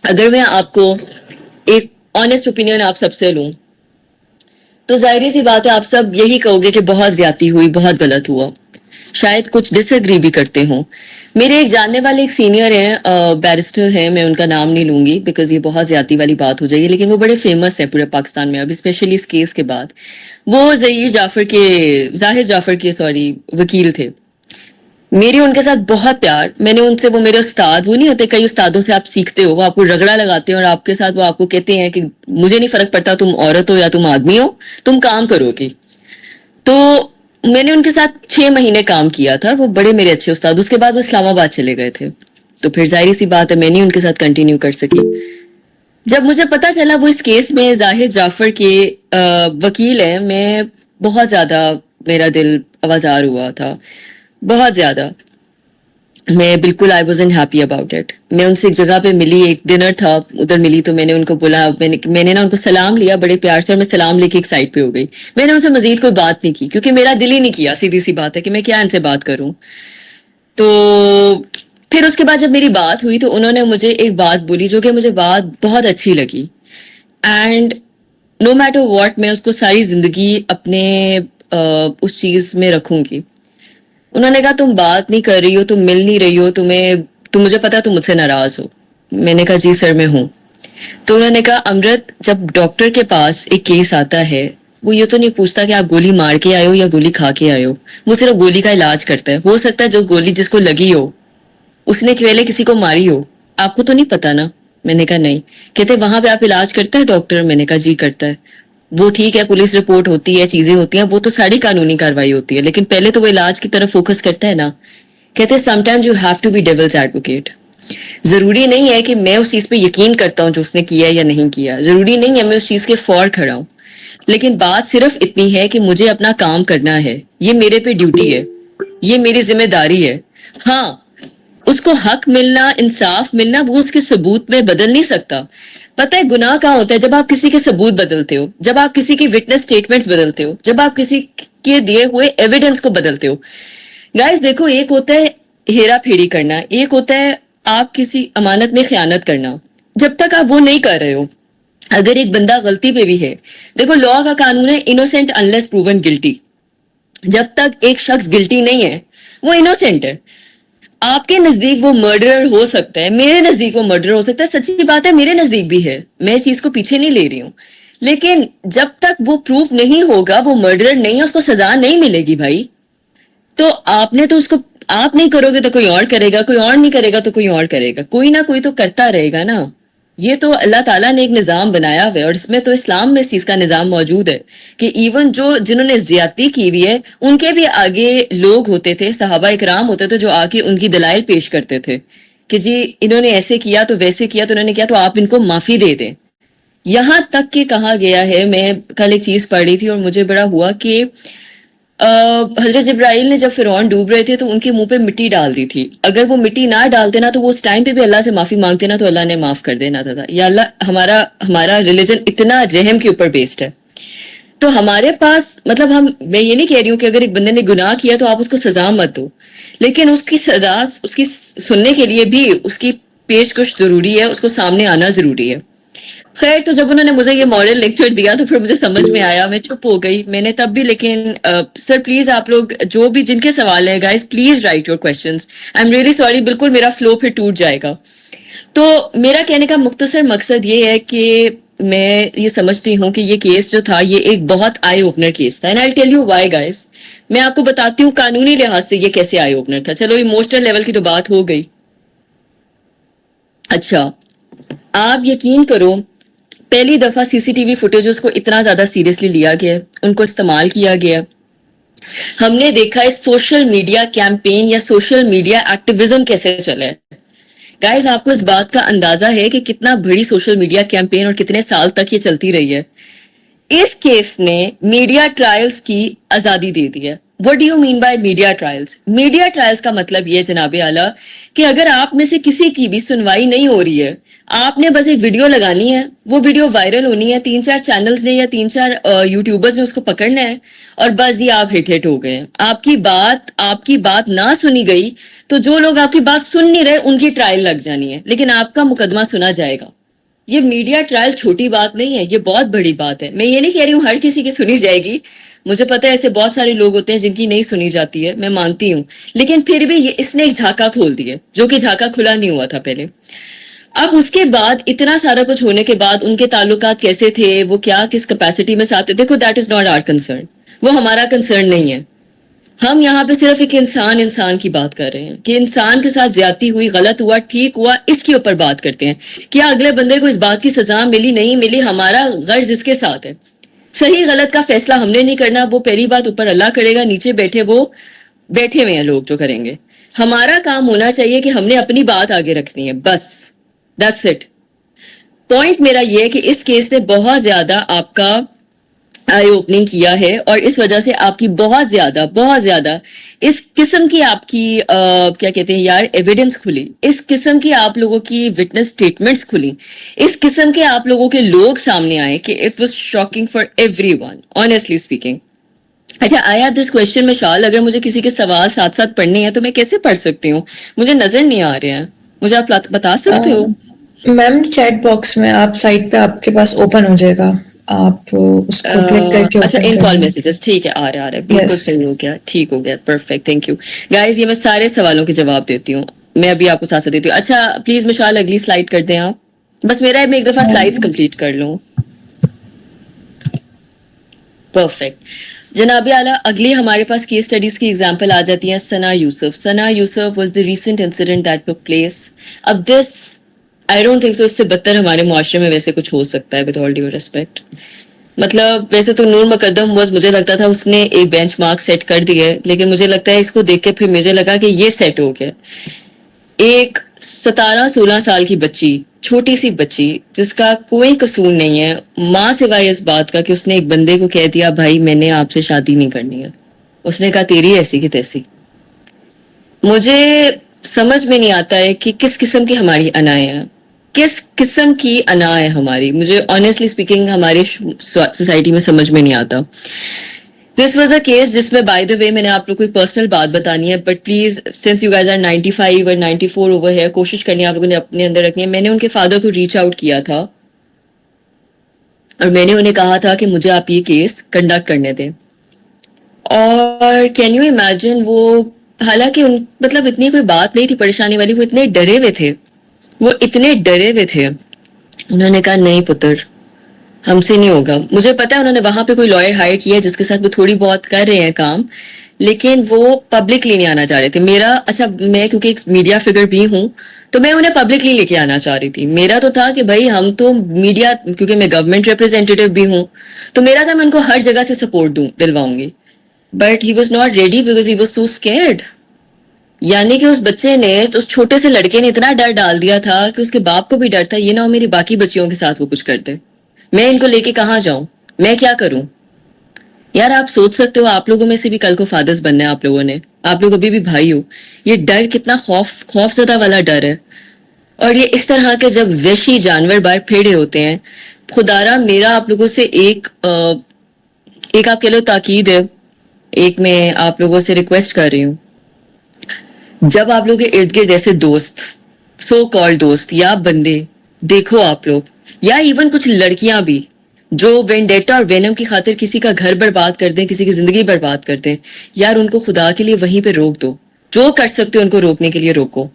اگر میں آپ کو ایک آنیسٹ اوپینین آپ سب سے لوں تو ظاہری سی بات ہے آپ سب یہی کہو گے کہ بہت زیادتی ہوئی, بہت غلط ہوا. شاید کچھ ڈس ایگری بھی کرتے ہوں. میرے ایک جاننے والے ایک سینئر ہیں, بیرسٹر ہیں, میں ان کا نام نہیں لوں گی بیکاز یہ بہت زیادتی والی بات ہو جائے گی, لیکن وہ بڑے فیمس ہیں پورے پاکستان میں اب, اسپیشلی اس کیس کے بعد. وہ زاہد جعفر کے وکیل تھے. میری ان کے ساتھ بہت پیار, میں نے ان سے, وہ میرے استاد, وہ نہیں ہوتے کئی استادوں سے آپ سیکھتے ہو, وہ آپ کو رگڑا لگاتے ہیں اور آپ کے ساتھ وہ آپ کو کہتے ہیں کہ مجھے نہیں فرق پڑتا تم عورت ہو یا تم آدمی ہو, تم کام کرو گی. تو میں نے ان کے ساتھ 6 مہینے کام کیا تھا, وہ بڑے میرے اچھے استاد. اس کے بعد وہ اسلام آباد چلے گئے تھے, تو پھر ظاہری سی بات ہے میں نہیں ان کے ساتھ کنٹینیو کر سکی. جب مجھے پتا چلا وہ اس کیس میں زاہد جعفر کے وکیل ہیں, میں بہت زیادہ, میرا دل آوازار ہوا تھا بہت زیادہ. میں بالکل I was in happy about it. میں ان سے ایک جگہ پہ ملی, ایک ڈنر تھا ادھر ملی, تو میں نے ان کو بولا, میں نے نا ان کو سلام لیا بڑے پیار سے, اور میں سلام لے کے ایک سائڈ پہ ہو گئی. میں نے ان سے مزید کوئی بات نہیں کی کیونکہ میرا دل ہی نہیں کیا, سیدھی سی بات ہے کہ میں کیا ان سے بات کروں. تو پھر اس کے بعد جب میری بات ہوئی تو انہوں نے مجھے ایک بات بولی جو کہ مجھے بات بہت اچھی لگی, اینڈ نو میٹر واٹ میں اس کو ساری زندگی اپنے اس چیز میں رکھوں گی. انہوں نے کہا تم بات نہیں کر رہی ہو, تم مل نہیں رہی ہو, تم مجھے پتا تم مجھ سے ناراض ہو. میں نے کہا جی سر میں ہوں. تو انہوں نے کہا امرت, جب ڈاکٹر کے پاس ایک کیس آتا ہے وہ یہ تو نہیں پوچھتا کہ آپ گولی مار کے آئے ہو یا گولی کھا کے آئے ہو, وہ صرف گولی کا علاج کرتا ہے. ہو سکتا ہے جو گولی جس کو لگی ہو اس نے پہلے کسی کو ماری ہو, آپ کو تو نہیں پتا نا. میں نے کہا نہیں. کہتے وہاں پہ آپ علاج کرتا ہے ڈاکٹر؟ میں نے کہا جی کرتا ہے. وہ ٹھیک ہے, پولیس رپورٹ ہوتی ہے, چیزیں ہوتی ہیں, وہ تو ساری قانونی کاروائی ہوتی ہے, لیکن پہلے تو وہ علاج کی طرف فوکس کرتا ہے نا. کہتے sometimes you have to be devil's advocate. ضروری نہیں ہے کہ میں اس چیز پہ یقین کرتا ہوں جو اس نے کیا یا نہیں کیا, ضروری نہیں ہے میں اس چیز کے فور کھڑا ہوں, لیکن بات صرف اتنی ہے کہ مجھے اپنا کام کرنا ہے, یہ میرے پہ ڈیوٹی ہے, یہ میری ذمہ داری ہے. ہاں اس کو حق ملنا, انصاف ملنا, وہ اس کے ثبوت میں بدل نہیں سکتا. پتہ ہے گناہ کہاں ہوتا ہے؟ جب آپ کسی کے ثبوت بدلتے ہو, جب آپ کسی کی وٹنس سٹیٹمنٹس بدلتے ہو, جب آپ کسی کے دیے ہوئے ایویڈنس کو بدلتے ہو. گائز دیکھو, ایک ہوتا ہے ہیرا پھیری کرنا, ایک ہوتا ہے آپ کسی امانت میں خیانت کرنا. جب تک آپ وہ نہیں کر رہے ہو, اگر ایک بندہ غلطی پہ بھی ہے, دیکھو لا کا قانون ہے انوسینٹ انلیس پروون گلٹی. جب تک ایک شخص گلٹی نہیں ہے وہ انوسینٹ ہے. آپ کے نزدیک وہ مرڈرر ہو سکتا ہے, میرے نزدیک وہ مرڈرر ہو سکتا ہے, سچی بات ہے میرے نزدیک بھی ہے, میں اس چیز کو پیچھے نہیں لے رہی ہوں, لیکن جب تک وہ پروف نہیں ہوگا وہ مرڈرر نہیں ہے, اس کو سزا نہیں ملے گی بھائی. تو آپ نے تو اس کو, آپ نہیں کرو گے تو کوئی اور کرے گا, کوئی اور نہیں کرے گا تو کوئی اور کرے گا, کوئی نہ کوئی تو کرتا رہے گا نا. یہ تو اللہ تعالیٰ نے ایک نظام بنایا ہوا ہے, اور اس میں تو اسلام میں اس چیز کا نظام موجود ہے کہ ایون جنہوں نے زیادتی کی ہوئی ہے ان کے بھی آگے لوگ ہوتے تھے, صحابہ اکرام ہوتے تھے جو آ کے ان کی دلائل پیش کرتے تھے کہ جی انہوں نے ایسے کیا تو ویسے کیا تو انہوں نے کیا تو آپ ان کو معافی دے دیں. یہاں تک کہ کہا گیا ہے, میں کل ایک چیز پڑھ رہی تھی اور مجھے بڑا ہوا کہ حضرت جبرائیل نے جب فرعون ڈوب رہے تھے تو ان کے منہ پہ مٹی ڈال دی تھی, اگر وہ مٹی نہ ڈالتے نا تو وہ اس ٹائم پہ بھی اللہ سے معافی مانگتے نا تو اللہ نے معاف کر دینا تھا. یا اللہ, ہمارا ریلیجن اتنا رحم کے اوپر بیسڈ ہے. تو ہمارے پاس مطلب میں یہ نہیں کہہ رہی ہوں کہ اگر ایک بندے نے گناہ کیا تو آپ اس کو سزا مت دو, لیکن اس کی سزا, اس کی سننے کے لیے بھی اس کی پیشکش ضروری ہے, اس کو سامنے آنا ضروری ہے. خیر, تو جب انہوں نے مجھے یہ ماڈل لیکچر دیا تو پھر مجھے سمجھ میں آیا, میں چپ ہو گئی میں نے تب بھی. لیکن سر پلیز آپ لوگ جو بھی جن کے سوال ہے guys please write your questions. I am really sorry, بالکل میرا فلو پھر ٹوٹ جائے گا. تو میرا کہنے کا مختصر مقصد یہ ہے کہ میں یہ سمجھتی ہوں کہ یہ کیس جو تھا یہ ایک بہت آئی اوپنر کیس تھا, and I tell you why guys. میں آپ کو بتاتی ہوں قانونی لحاظ سے یہ کیسے آئی اوپنر تھا. چلو ایموشنل لیول کی تو بات ہو گئی. اچھا, آپ یقین کرو پہلی دفعہ سی سی ٹی وی فوٹیجز کو اتنا زیادہ سیریسلی لیا گیا, ان کو استعمال کیا گیا. ہم نے دیکھا ہے سوشل میڈیا کیمپین یا سوشل میڈیا ایکٹیویزم کیسے چلا ہے. گائز آپ کو اس بات کا اندازہ ہے کہ کتنا بڑی سوشل میڈیا کیمپین اور کتنے سال تک یہ چلتی رہی ہے. اس کیس نے میڈیا ٹرائلز کی آزادی دے دی ہے. What do you mean by media trials? Media trials کا مطلب یہ جناب اعلیٰ کہ اگر آپ میں سے کسی کی بھی سنوائی نہیں ہو رہی ہے, آپ نے بس ایک ویڈیو لگانی ہے, وہ ویڈیو وائرل ہونی ہے, 3-4 چینلز نے یا 3-4 یوٹیوبرز نے اس کو پکڑنا ہے, اور بس یہ آپ ہٹ ہو گئے. آپ کی بات نہ سنی گئی تو جو لوگ آپ کی بات سن نہیں رہے ان کی ٹرائل لگ جانی ہے, لیکن آپ کا مقدمہ سنا جائے گا. یہ میڈیا ٹرائل چھوٹی بات نہیں ہے, یہ بہت بڑی بات ہے. میں یہ نہیں کہہ رہی ہوں ہر کسی کی سنی جائے گی, مجھے پتہ ہے ایسے بہت سارے لوگ ہوتے ہیں جن کی نہیں سنی جاتی ہے, میں مانتی ہوں, لیکن پھر بھی اس نے ایک جھاکا کھول دیا جو کہ جھاکا کھلا نہیں ہوا تھا پہلے. اب اس کے بعد اتنا سارا کچھ ہونے کے بعد ان کے تعلقات کیسے تھے, وہ کیا کس کیپیسٹی میں ساتھ تھے, دیکھو that is not our concern, وہ ہمارا کنسرن نہیں ہے. ہم یہاں پہ صرف ایک انسان کی بات کر رہے ہیں کہ انسان کے ساتھ زیادتی ہوئی, غلط ہوا, ٹھیک ہوا, اس کے اوپر بات کرتے ہیں. کیا اگلے بندے کو اس بات کی سزا ملی نہیں ملی, ہمارا غرض اس کے ساتھ ہے. صحیح غلط کا فیصلہ ہم نے نہیں کرنا, وہ پہلی بات اوپر اللہ کرے گا, نیچے بیٹھے ہوئے ہیں لوگ جو کریں گے. ہمارا کام ہونا چاہیے کہ ہم نے اپنی بات آگے رکھنی ہے, بس دیٹس اٹ. پوائنٹ میرا یہ ہے کہ اس کیس نے بہت زیادہ آپ کا آئی اوپننگ کیا ہے, اور اس وجہ سے آپ کی بہت زیادہ اس قسم کی آپ کی کیا کہتے ہیں یار ایویڈنس کھلی, اس قسم کی آپ لوگوں کی وٹنس سٹیٹمنٹس کھلی, اس قسم کے آپ لوگوں کے لوگ سامنے آئے کہ it was shocking for everyone honestly speaking. اچھا, I have this question Mishal, اگر مجھے کسی کے سوال ساتھ ساتھ پڑھنے ہیں تو میں کیسے پڑھ سکتی ہوں, مجھے نظر نہیں آ رہے ہیں, مجھے آپ بتا سکتے ہو؟ میم چیٹ باکس میں آپ سائٹ پہ آپ کے پاس اوپن ہو جائے گا, آپ اس کو کلک کر کے اچھا, اوپن ان کر کال لیں. میسجز, ٹھیک ہے, آ رہا ہے, بالکل یس. صحیح ہو گیا, ٹھیک ہو گیا, پرفیکٹ, تھینک یو گائز. یہ میں سارے سوالوں کے جواب دیتی ہوں, میں ابھی آپ کو ساتھ دیتی ہوں. اچھا پلیز مشال اگلی سلائڈ کر دیں آپ, بس میرا میں ایک دفعہ سلائڈز کمپلیٹ کر لوں. پرفیکٹ جناب اعلیٰ, اگلی ہمارے پاس کیس اسٹڈیز کی ایگزامپل آ جاتی ہیں. Sana Yousaf was the recent incident that took place. اب this I don't think so, اس سے بدتر ہمارے معاشرے میں ویسے کچھ ہو سکتا ہے, ود آل ڈیو ریسپیکٹ. مطلب ویسے تو نور مقدم مجھے لگتا تھا اس نے ایک بینچ مارک سیٹ کر دی ہے, لیکن مجھے لگتا ہے اس کو دیکھ کے پھر مجھے لگا کہ یہ سیٹ ہو گیا. ایک 17-16 سال کی بچی, چھوٹی سی بچی جس کا کوئی قصور نہیں ہے, ماں سوائے اس بات کا کہ اس نے ایک بندے کو کہہ دیا بھائی میں نے آپ سے شادی نہیں کرنی ہے, اس نے کہا تیری ایسی کی تیسی. مجھے سمجھ میں نہیں آتا ہے کہ کس قسم کی ہماری انائیں ہیں, کس قسم کی انا ہے ہماری. مجھے آنیسٹلی اسپیکنگ ہماری سوسائٹی میں سمجھ میں نہیں آتا. This was a case جس میں بائی دا وے میں نے آپ لوگ کو ایک پرسنل بات بتانی ہے, but please since you guys are 95 اور 94 اوور ہے, کوشش کرنی ہے آپ لوگوں نے اپنے اندر رکھنی ہے. میں نے ان کے فادر کو ریچ آؤٹ کیا تھا اور میں نے انہیں کہا تھا کہ مجھے آپ یہ کیس کنڈکٹ کرنے دیں. اور کین یو امیجن, وہ حالانکہ مطلب اتنی کوئی بات نہیں تھی پریشانی والی, وہ اتنے ڈرے ہوئے تھے, وہ اتنے ڈرے ہوئے تھے. انہوں نے کہا نہیں پتر ہم سے نہیں ہوگا. مجھے پتا ہے انہوں نے وہاں پہ کوئی لائر ہائر کیا ہے جس کے ساتھ وہ تھوڑی بہت کر رہے ہیں کام, لیکن وہ پبلکلی نہیں آنا چاہ رہے تھے. میرا اچھا, میں کیونکہ ایک میڈیا فگر بھی ہوں تو میں انہیں پبلکلی لے کے آنا چاہ رہی تھی. میرا تو تھا کہ بھائی ہم تو میڈیا, کیونکہ میں گورنمنٹ ریپرزینٹیو بھی ہوں, تو میرا تھا میں ان کو ہر جگہ سے سپورٹ دلواؤں گی. But he was not ready because he was so scared. یعنی کہ اس بچے نے, اس چھوٹے سے لڑکے نے اتنا ڈر ڈال دیا تھا کہ اس کے باپ کو بھی ڈر تھا یہ نہ ہو میری باقی بچیوں کے ساتھ وہ کچھ کرتے, میں ان کو لے کے کہاں جاؤں, میں کیا کروں. یار آپ سوچ سکتے ہو, آپ لوگوں میں سے بھی کل کو فادرز بننا ہے آپ لوگوں نے, آپ لوگ ابھی بھی بھائی ہو, یہ ڈر کتنا خوف زدہ والا ڈر ہے. اور یہ اس طرح کے جب وحشی جانور باہر پھیڑے ہوتے ہیں, خدارا میرا آپ لوگوں سے ایک آپ کہہ لو تاکید ہے, ایک میں آپ لوگوں سے ریکویسٹ کر رہی ہوں, جب آپ لوگ کے ارد گرد ایسے دوست, سو کال دوست یا بندے دیکھو آپ لوگ, یا ایون کچھ لڑکیاں بھی جو وینڈیٹا اور وینم کی خاطر کسی کا گھر برباد کر دیں, کسی کی زندگی برباد کر دیں, یار ان کو خدا کے لیے وہیں پہ روک دو. جو کر سکتے ہو ان کو روکنے کے لیے روکو,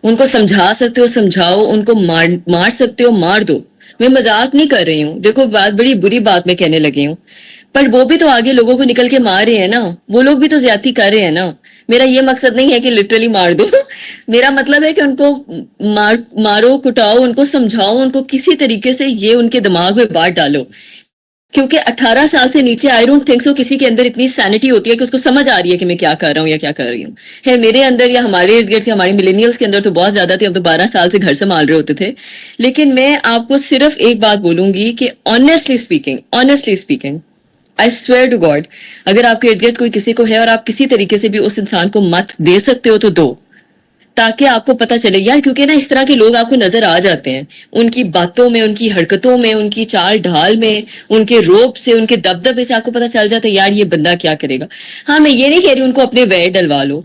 ان کو سمجھا سکتے ہو سمجھاؤ, ان کو مار سکتے ہو مار دو. میں مذاق نہیں کر رہی ہوں, دیکھو بات بڑی بری بات میں کہنے لگی ہوں, پر وہ بھی تو آگے لوگوں کو نکل کے مار رہے ہیں نا, وہ لوگ بھی تو زیادتی کر رہے ہیں نا. میرا یہ مقصد نہیں ہے کہ لٹرلی مار دو میرا مطلب ہے کہ ان کو مارو کٹاؤ, ان کو سمجھاؤ, ان کو کسی طریقے سے یہ ان کے دماغ میں بات ڈالو. کیونکہ 18 سال سے نیچے آئی ڈونٹ تھنک سو کسی کے اندر اتنی سینٹی ہوتی ہے کہ اس کو سمجھ آ رہی ہے کہ میں کیا کر رہا ہوں یا کیا کر رہی ہوں. ہے میرے اندر یا ہمارے ارد گرد, ہمارے ملینیلز کے اندر تو بہت زیادہ تھے, ہم تو 12 سال سے گھر سنبھال رہے ہوتے تھے. لیکن میں آپ کو صرف ایک بات بولوں گی کہ honestly speaking I swear to God, اگر آپ کے ارد گرد کوئی کسی کو ہے اور آپ کسی طریقے سے بھی اس انسان کو مت دے سکتے ہو تو دو, تاکہ آپ کو پتہ چلے. یار کیونکہ نا اس طرح کے لوگ آپ کو نظر آ جاتے ہیں, ان کی باتوں میں, ان کی حرکتوں میں, ان کی چال ڈھال میں, ان کے روب سے, ان کے دبدبے سے آپ کو پتہ چل جاتا ہے یار یہ بندہ کیا کرے گا. ہاں میں یہ نہیں کہہ رہی ان کو اپنے ویر ڈلوا لو.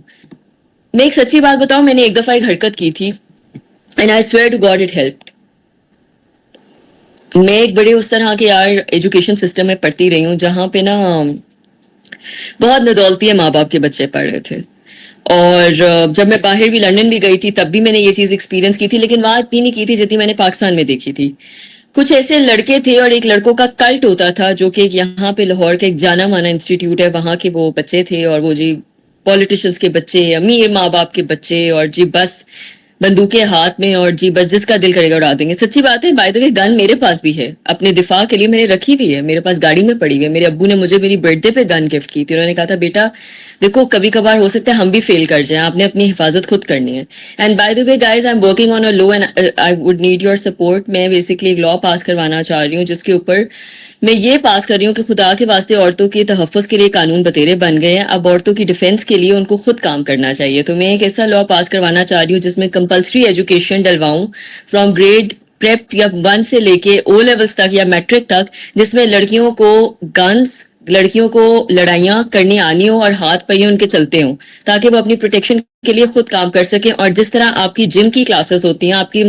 میں ایک سچی بات بتاؤں, میں نے ایک دفعہ ایک حرکت کی تھی and I swear to God it helped. میں ایک بڑے اس طرح کے یار ایجوکیشن سسٹم میں پڑھتی رہی ہوں جہاں پہ نا بہت ندولتی ماں باپ کے بچے پڑھ رہے تھے. اور جب میں باہر بھی لنڈن بھی گئی تھی تب بھی میں نے یہ چیز ایکسپیرینس کی تھی, لیکن وہاں اتنی نہیں کی تھی جتنی میں نے پاکستان میں دیکھی تھی. کچھ ایسے لڑکے تھے اور ایک لڑکوں کا کلٹ ہوتا تھا جو کہ یہاں پہ لاہور کا ایک جانا مانا انسٹیٹیوٹ ہے, وہاں کے وہ بچے تھے اور وہ جی پولیٹیشنز کے بچے, امیر ماں باپ کے بچے, اور جی بس بندوقیں ہاتھ میں, اور جی بس جس کا دل کرے گا اڑا دیں گے. سچی بات ہے, بائی دا وے گن میرے پاس بھی ہے, اپنے دفاع کے لیے میں نے رکھی ہوئی ہے, میرے پاس گاڑی میں پڑی ہوئی ہے. میرے ابو نے مجھے میری برتھ ڈے پہ گن گفٹ کی تھی, انہوں نے کہا تھا بیٹا دیکھو کبھی کبھار ہو سکتا ہے ہم بھی فیل کر جائیں, آپ نے اپنی حفاظت خود کرنی ہے. And by the way guys I am working on a law and I would need your support. میں بیسکلی ایک لا پاس کروانا چاہ رہی ہوں جس کے اوپر میں یہ پاس کر رہی ہوں کہ خدا کے واسطے عورتوں کے تحفظ کے لیے قانون بتیرے بن گئے ہیں, اب عورتوں کی ڈیفینس کے لیے ان کو خود کام کرنا چاہیے. تو میں ایک ایسا لا پاس کروانا چاہ رہی ہوں جس میں کمپلسری ایجوکیشن ڈلواؤں فرام گریڈ پریپ یا 1 سے لے کے او لیولز تک یا میٹرک تک, جس میں لڑکیوں کو گنز, لڑکیوں کو لڑائیاں کرنی آنی ہوں اور ہاتھ پہیے ان کے چلتے ہوں, تاکہ وہ اپنی پروٹیکشن کے لیے خود کام کر سکیں. اور جس طرح آپ کی جم کی کلاسز ہوتی ہیں, آپ کی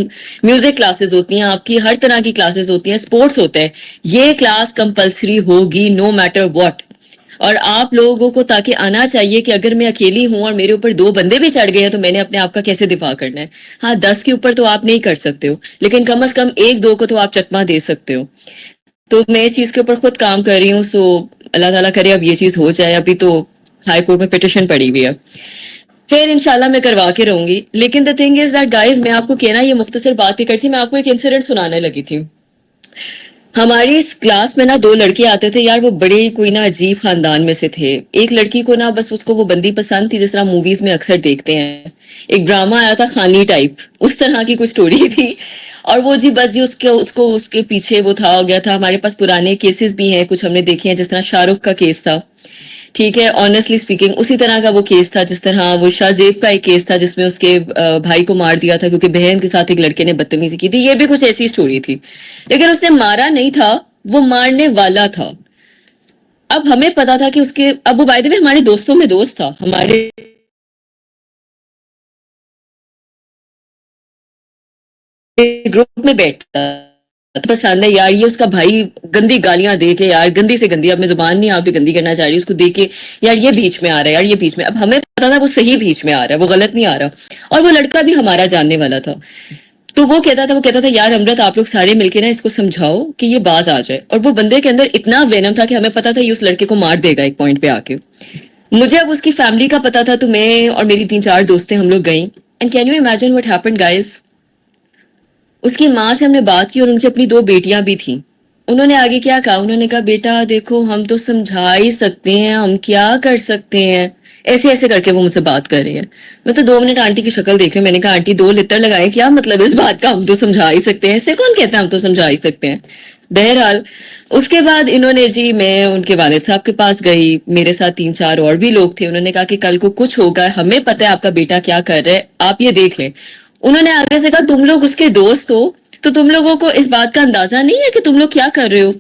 میوزک کلاسز ہوتی ہیں, آپ کی ہر طرح کی کلاسز ہوتی ہیں, سپورٹس ہوتا ہے, یہ کلاس کمپلسری ہوگی نو میٹر واٹ. اور آپ لوگوں کو تاکہ آنا چاہیے کہ اگر میں اکیلی ہوں اور میرے اوپر 2 بندے بھی چڑھ گئے ہیں تو میں نے اپنے آپ کا کیسے دفاع کرنا ہے. ہاں 10 کے اوپر تو آپ نہیں کر سکتے ہو, لیکن کم از کم 1-2 کو تو آپ چکما دے سکتے ہو. تو میں اس چیز کے اوپر خود کام کر رہی ہوں. سو اللہ تعالیٰ کرے اب یہ چیز ہو جائے. ابھی تو ہائی کورٹ میں پٹیشن پڑی ہوئی ہے, پھر انشاءاللہ میں کروا کے رہوں گی. لیکن the thing is that guys, میں آپ کو کہنا یہ مختصر بات ہی کرتی, میں آپ کو ایک انسیڈنٹ سنانے لگی تھی. ہماری اس کلاس میں نا 2 لڑکے آتے تھے یار, وہ بڑے کوئی نا عجیب خاندان میں سے تھے. ایک لڑکی کو نا بس اس کو وہ بندی پسند تھی جس طرح موویز میں اکثر دیکھتے ہیں. ایک ڈرامہ آیا تھا خانی ٹائپ, اس طرح کی کوئی سٹوری تھی. اور وہ جی بس جی اس کے پیچھے وہ تھا ہو گیا تھا. ہمارے پاس پرانے کیسز بھی ہیں, کچھ ہم نے دیکھے ہیں, جس طرح شاہ رخ کا کیس تھا, ٹھیک ہے, آنیسٹلی اسپیکنگ اسی طرح کا وہ کیس تھا. جس طرح وہ شاہ زیب کا ایک کیس تھا جس میں اس کے بھائی کو مار دیا تھا کیونکہ بہن کے ساتھ ایک لڑکے نے بدتمیزی کی تھی. یہ بھی کچھ ایسی سٹوری تھی, لیکن اس نے مارا نہیں تھا, وہ مارنے والا تھا. اب ہمیں پتا تھا کہ اس کے اب وہ بائی دی وے ہمارے دوستوں میں دوست تھا, ہمارے گروپ میں بیٹھتا پسند ہے یار, یہ اس کا بھائی گندی گالیاں دے کے یار, گندی سے گندی, اب میں زبان نہیں آپ بھی گندی کرنا چاہ رہی, اس کو دیکھ کے یار یہ بیچ میں آ رہا ہے, یار یہ بیچ میں, اب ہمیں پتا تھا وہ صحیح بیچ میں آ رہا ہے, وہ غلط نہیں آ رہا, اور وہ لڑکا بھی ہمارا جاننے والا تھا. تو وہ کہتا تھا یار امرت آپ لوگ سارے مل کے نا اس کو سمجھاؤ کہ یہ باز آ جائے, اور وہ بندے کے اندر اتنا وینم تھا کہ ہمیں پتا تھا یہ اس لڑکے کو مار دے گا ایک پوائنٹ پہ آ کے. مجھے اب اس کی فیملی کا پتا تھا, تو میں اور میری 3-4 دوستیں ہم لوگ گئیں, and can you imagine what happened guys, اس کی ماں سے ہم نے بات کی اور ان کی اپنی 2 بیٹیاں بھی تھیں. انہوں نے آگے کیا کہا, انہوں نے کہا بیٹا دیکھو ہم تو سمجھا ہی سکتے ہیں, ہم کیا کر سکتے ہیں, ایسے ایسے کر کے وہ مجھ سے بات کر رہی ہیں. میں تو 2 منٹ آنٹی کی شکل دیکھ رہی ہوں, میں نے کہا آنٹی 2 لتر لگائے, کیا مطلب اس بات کا, ہم تو سمجھا ہی سکتے ہیں, ایسے کون کہتا ہے ہم تو سمجھا ہی سکتے ہیں. بہرحال اس کے بعد انہوں نے جی, میں ان کے والد صاحب کے پاس گئی, میرے ساتھ 3-4 اور بھی لوگ تھے, انہوں نے کہا کہ کل کو کچھ ہوگا, ہمیں پتہ ہے آپ کا بیٹا کیا کر رہا ہے, آپ یہ دیکھ لیں. انہوں نے آگے سے کہا تم لوگ اس کے دوست ہو تو تم لوگوں کو اس بات کا اندازہ نہیں ہے کہ تم لوگ کیا کر رہے ہو.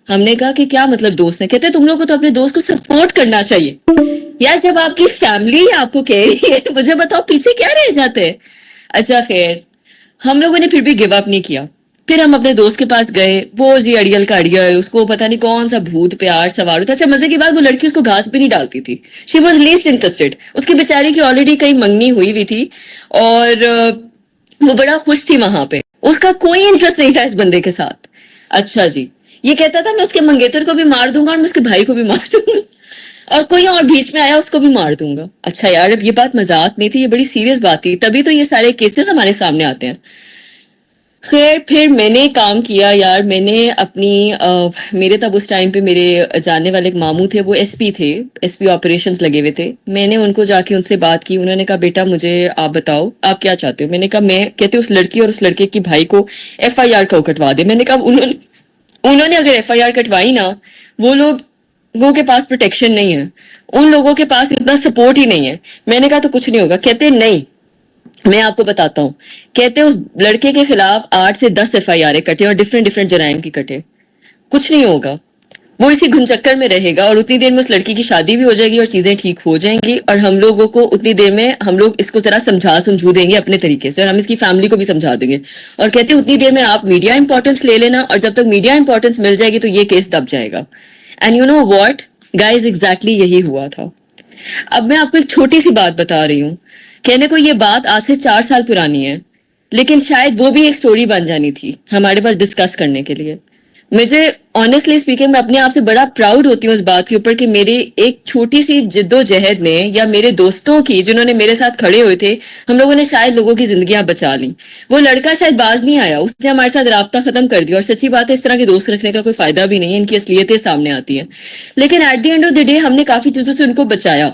ہم نے کہا کہ کیا مطلب دوست ہیں, کہتے تم لوگوں کو تو اپنے دوست کو سپورٹ کرنا چاہیے. یار جب آپ کی فیملی آپ کو کہہ رہی ہے, مجھے بتاؤ پیچھے کیا رہ جاتے ہیں. اچھا خیر, ہم لوگوں نے پھر بھی گیو اپ نہیں کیا. پھر ہم اپنے دوست کے پاس گئے, وہ جی اڑیل کا اڑیل, اس کو پتہ نہیں کون سا بھوت پیار سوار ہوتا. اچھا مزے کی بات, وہ لڑکی اس کو گھاس بھی نہیں ڈالتی تھی, شی واز لیسٹ انٹرسٹڈ. اس کی بیچاری کی آلریڈی کہیں منگنی ہوئی ہوئی تھی, اور وہ بڑا خوش تھی وہاں پہ, اس کا کوئی انٹرسٹ نہیں تھا اس بندے کے ساتھ. اچھا جی, یہ کہتا تھا میں اس کے منگیتر کو بھی مار دوں گا اور میں اس کے بھائی کو بھی مار دوں گا, اور کوئی اور بیچ میں آیا اس کو بھی مار دوں گا. اچھا یار اب یہ بات مذاق نہیں تھی, یہ بڑی سیریس بات تھی, تبھی تو یہ سارے کیسز ہمارے سامنے آتے ہیں. خیر پھر میں نے کام کیا یار, میں نے اپنی میرے تب اس ٹائم پہ میرے جاننے والے ایک ماموں تھے, وہ ایس پی تھے, ایس پی آپریشنز لگے ہوئے تھے. میں نے ان کو جا کے ان سے بات کی, انہوں نے کہا بیٹا مجھے آپ بتاؤ آپ کیا چاہتے ہو. میں نے کہا میں کہتے اس لڑکی اور اس لڑکے کی بھائی کو FIR کو کٹوا دے. میں نے کہا انہوں نے اگر FIR کٹوائی نا, وہ لوگوں کے پاس پروٹیکشن نہیں ہے, ان لوگوں کے پاس اتنا سپورٹ ہی نہیں ہے. میں نے کہا تو کچھ نہیں ہوگا. کہتے نہیں, میں آپ کو بتاتا ہوں. کہتے اس لڑکے کے خلاف 8 سے 10 FIR کٹے اور ڈفرینٹ جرائم کی کٹے, کچھ نہیں ہوگا. وہ اسی گھنچکر میں رہے گا, اور اتنی دیر میں اس لڑکی کی شادی بھی ہو جائے گی اور چیزیں ٹھیک ہو جائیں گی, اور ہم لوگوں کو اتنی دیر میں ہم لوگ اس کو ذرا سمجھو دیں گے اپنے طریقے سے, اور ہم اس کی فیملی کو بھی سمجھا دیں گے. اور کہتے اتنی دیر میں آپ میڈیا امپورٹنس لے لینا, اور جب تک میڈیا امپورٹنس مل جائے گی تو یہ کیس دب جائے گا. And you know what guys, exactly یہی ہوا تھا. اب میں آپ کو ایک چھوٹی سی بات بتا رہی ہوں, کہنے کو یہ بات آج سے 4 سال پرانی ہے, لیکن شاید وہ بھی ایک سٹوری بن جانی تھی ہمارے پاس ڈسکس کرنے کے لیے. مجھے آنیسٹلی اسپیکنگ میں اپنے آپ سے بڑا پراؤڈ ہوتی ہوں اس بات کے اوپر کہ میری ایک چھوٹی سی جد و جہد نے, یا میرے دوستوں کی جنہوں نے میرے ساتھ کھڑے ہوئے تھے, ہم لوگوں نے شاید لوگوں کی زندگیاں بچا لیں. وہ لڑکا شاید باز نہیں آیا, اس نے ہمارے ساتھ رابطہ ختم کر دیا, اور سچی بات ہے اس طرح کے دوست رکھنے کا کوئی فائدہ بھی نہیں ہے, ان کی اصلیتیں سامنے آتی ہیں. لیکن at the end of the day ہم نے کافی چیزوں سے ان کو بچایا.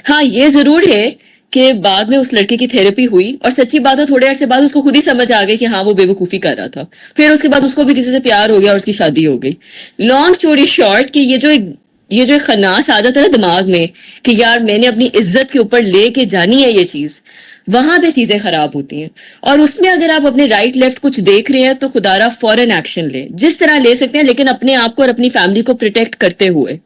ہاں یہ ضرور ہے کہ بعد میں اس لڑکے کی تھیراپی ہوئی, اور سچی بات ہے تھوڑے عرصے بعد اس کو خود ہی سمجھ آ گئی کہ ہاں وہ بے وقوفی کر رہا تھا. پھر اس کے بعد اس کو بھی کسی سے پیار ہو گیا اور اس کی شادی ہو گئی. لانگ اسٹوری شارٹ کہ یہ جو ایک خناس آ جاتا ہے نا دماغ میں کہ یار میں نے اپنی عزت کے اوپر لے کے جانی ہے یہ چیز, وہاں پہ چیزیں خراب ہوتی ہیں. اور اس میں اگر آپ اپنے رائٹ لیفٹ کچھ دیکھ رہے ہیں تو خدا را فوراً ایکشن لیں, جس طرح لے سکتے ہیں, لیکن اپنے آپ کو اور اپنی فیملی کو پروٹیکٹ کرتے ہوئے.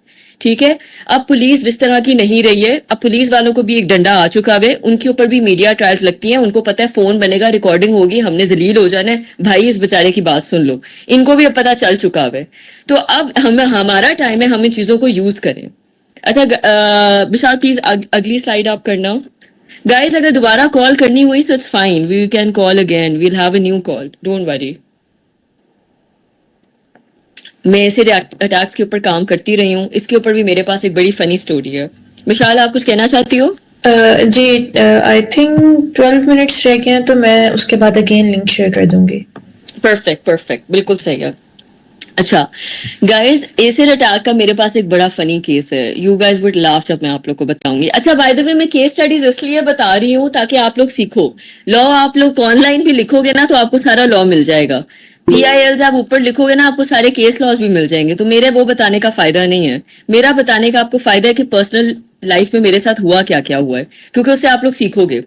ٹھیک ہے, اب پولیس اس طرح کی نہیں رہی ہے, اب پولیس والوں کو بھی ایک ڈنڈا آ چکا ہے, ان کے اوپر بھی میڈیا ٹرائلز لگتی ہیں, ان کو پتہ ہے فون بنے گا, ریکارڈنگ ہوگی, ہم نے ذلیل ہو جانا ہے, بھائی اس بیچارے کی بات سن لو, ان کو بھی اب پتہ چل چکا ہے. تو اب ہمارا ٹائم ہے ہم ان چیزوں کو یوز کریں. اچھا بشار پلیز اگلی سلائیڈ آپ کرنا. گائز اگر دوبارہ کال کرنی ہوئی so it's fine, we can call again, we'll have a new call, don't worry. میں ایسے اٹیکس کے اوپر کام کرتی رہی ہوں, اس کے اوپر بھی میرے پاس ایک بڑی فنی سٹوری ہے. مشال آپ کچھ کہنا چاہتی ہو؟ جی آئی تھنک 12 منٹس رہ گئے ہیں, تو میں اس کے بعد اگین لنک شیئر کر دوں گی. پرفیکٹ بالکل صحیح ہے. اچھا گائز ایسر اٹیک کا میرے پاس ایک بڑا فنی کیس ہے, یو گائز وڈ لاف جب میں آپ لوگ کو بتاؤں گی. اچھا بائی دا وے میں کیس اسٹڈیز اس لیے بتا رہی ہوں تاکہ آپ لوگ سیکھو. لا آپ لوگ آن لائن بھی لکھو گے نا تو آپ کو سارا لا مل جائے گا. PIL جب اوپر لکھو گے نا آپ کو سارے کیس لاز بھی مل جائیں گے. تو میرے وہ بتانے کا فائدہ نہیں ہے, میرا بتانے کا آپ کو فائدہ ہے کہ پرسنل لائف میں میرے ساتھ ہوا کیا ہوا ہے, کیونکہ اس سے آپ لوگ سیکھو گے.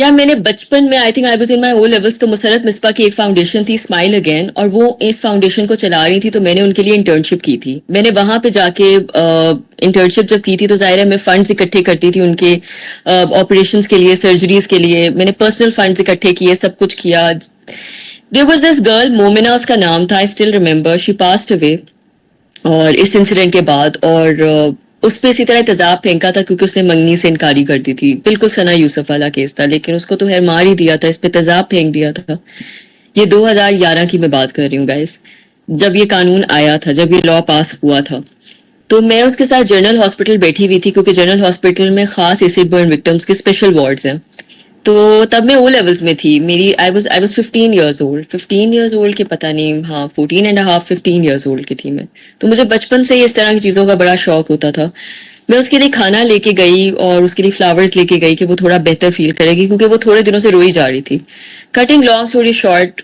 یار میں نے بچپن میں I think I was in my O levels تو مسرت مصباح کی ایک فاؤنڈیشن تھی اسمائل اگین, اور وہ اس فاؤنڈیشن کو چلا رہی تھی, تو میں نے ان کے لیے انٹرنشپ کی تھی. میں نے وہاں پہ جا کے انٹرنشپ جب کی تھی تو ظاہر ہے میں فنڈز اکٹھے کرتی تھی ان کے آپریشنس کے لیے, سرجریز کے لیے. میں نے پرسنل فنڈز اکٹھے کیے, سب کچھ کیا. دیر واز دس گرل, مومنا اس کا نام تھا, I still remember, she passed away اور اس انسیڈنٹ کے بعد. اور اس پہ اسی طرح تیزاب پھینکا تھا کیونکہ اس نے منگنی سے انکاری کر دی تھی. بالکل ثنا یوسف والا کیس تھا, لیکن اس کو تو خیر مار ہی دیا تھا, اس پہ تیزاب پھینک دیا تھا. یہ 2011 کی میں بات کر رہی ہوں گائز, جب یہ قانون آیا تھا, جب یہ لا پاس ہوا تھا. تو میں اس کے ساتھ جنرل ہاسپٹل بیٹھی ہوئی تھی کیونکہ جنرل ہاسپٹل میں خاص ایسڈ برن وکٹمس کے اسپیشل وارڈز ہیں. تو تب میں او لیولس میں تھی, میری I was 15 years old, 15 years old کے پتہ نہیں, ہاں 14 اینڈ ہاف 15 ایئرز اولڈ کی تھی میں. تو مجھے بچپن سے ہی اس طرح کی چیزوں کا بڑا شوق ہوتا تھا. میں اس کے لیے کھانا لے کے گئی اور اس کے لیے فلاورز لے کے گئی کہ وہ تھوڑا بہتر فیل کرے گی, کیونکہ وہ تھوڑے دنوں سے روئی جا رہی تھی. کٹنگ لانگ اسٹوری شارٹ,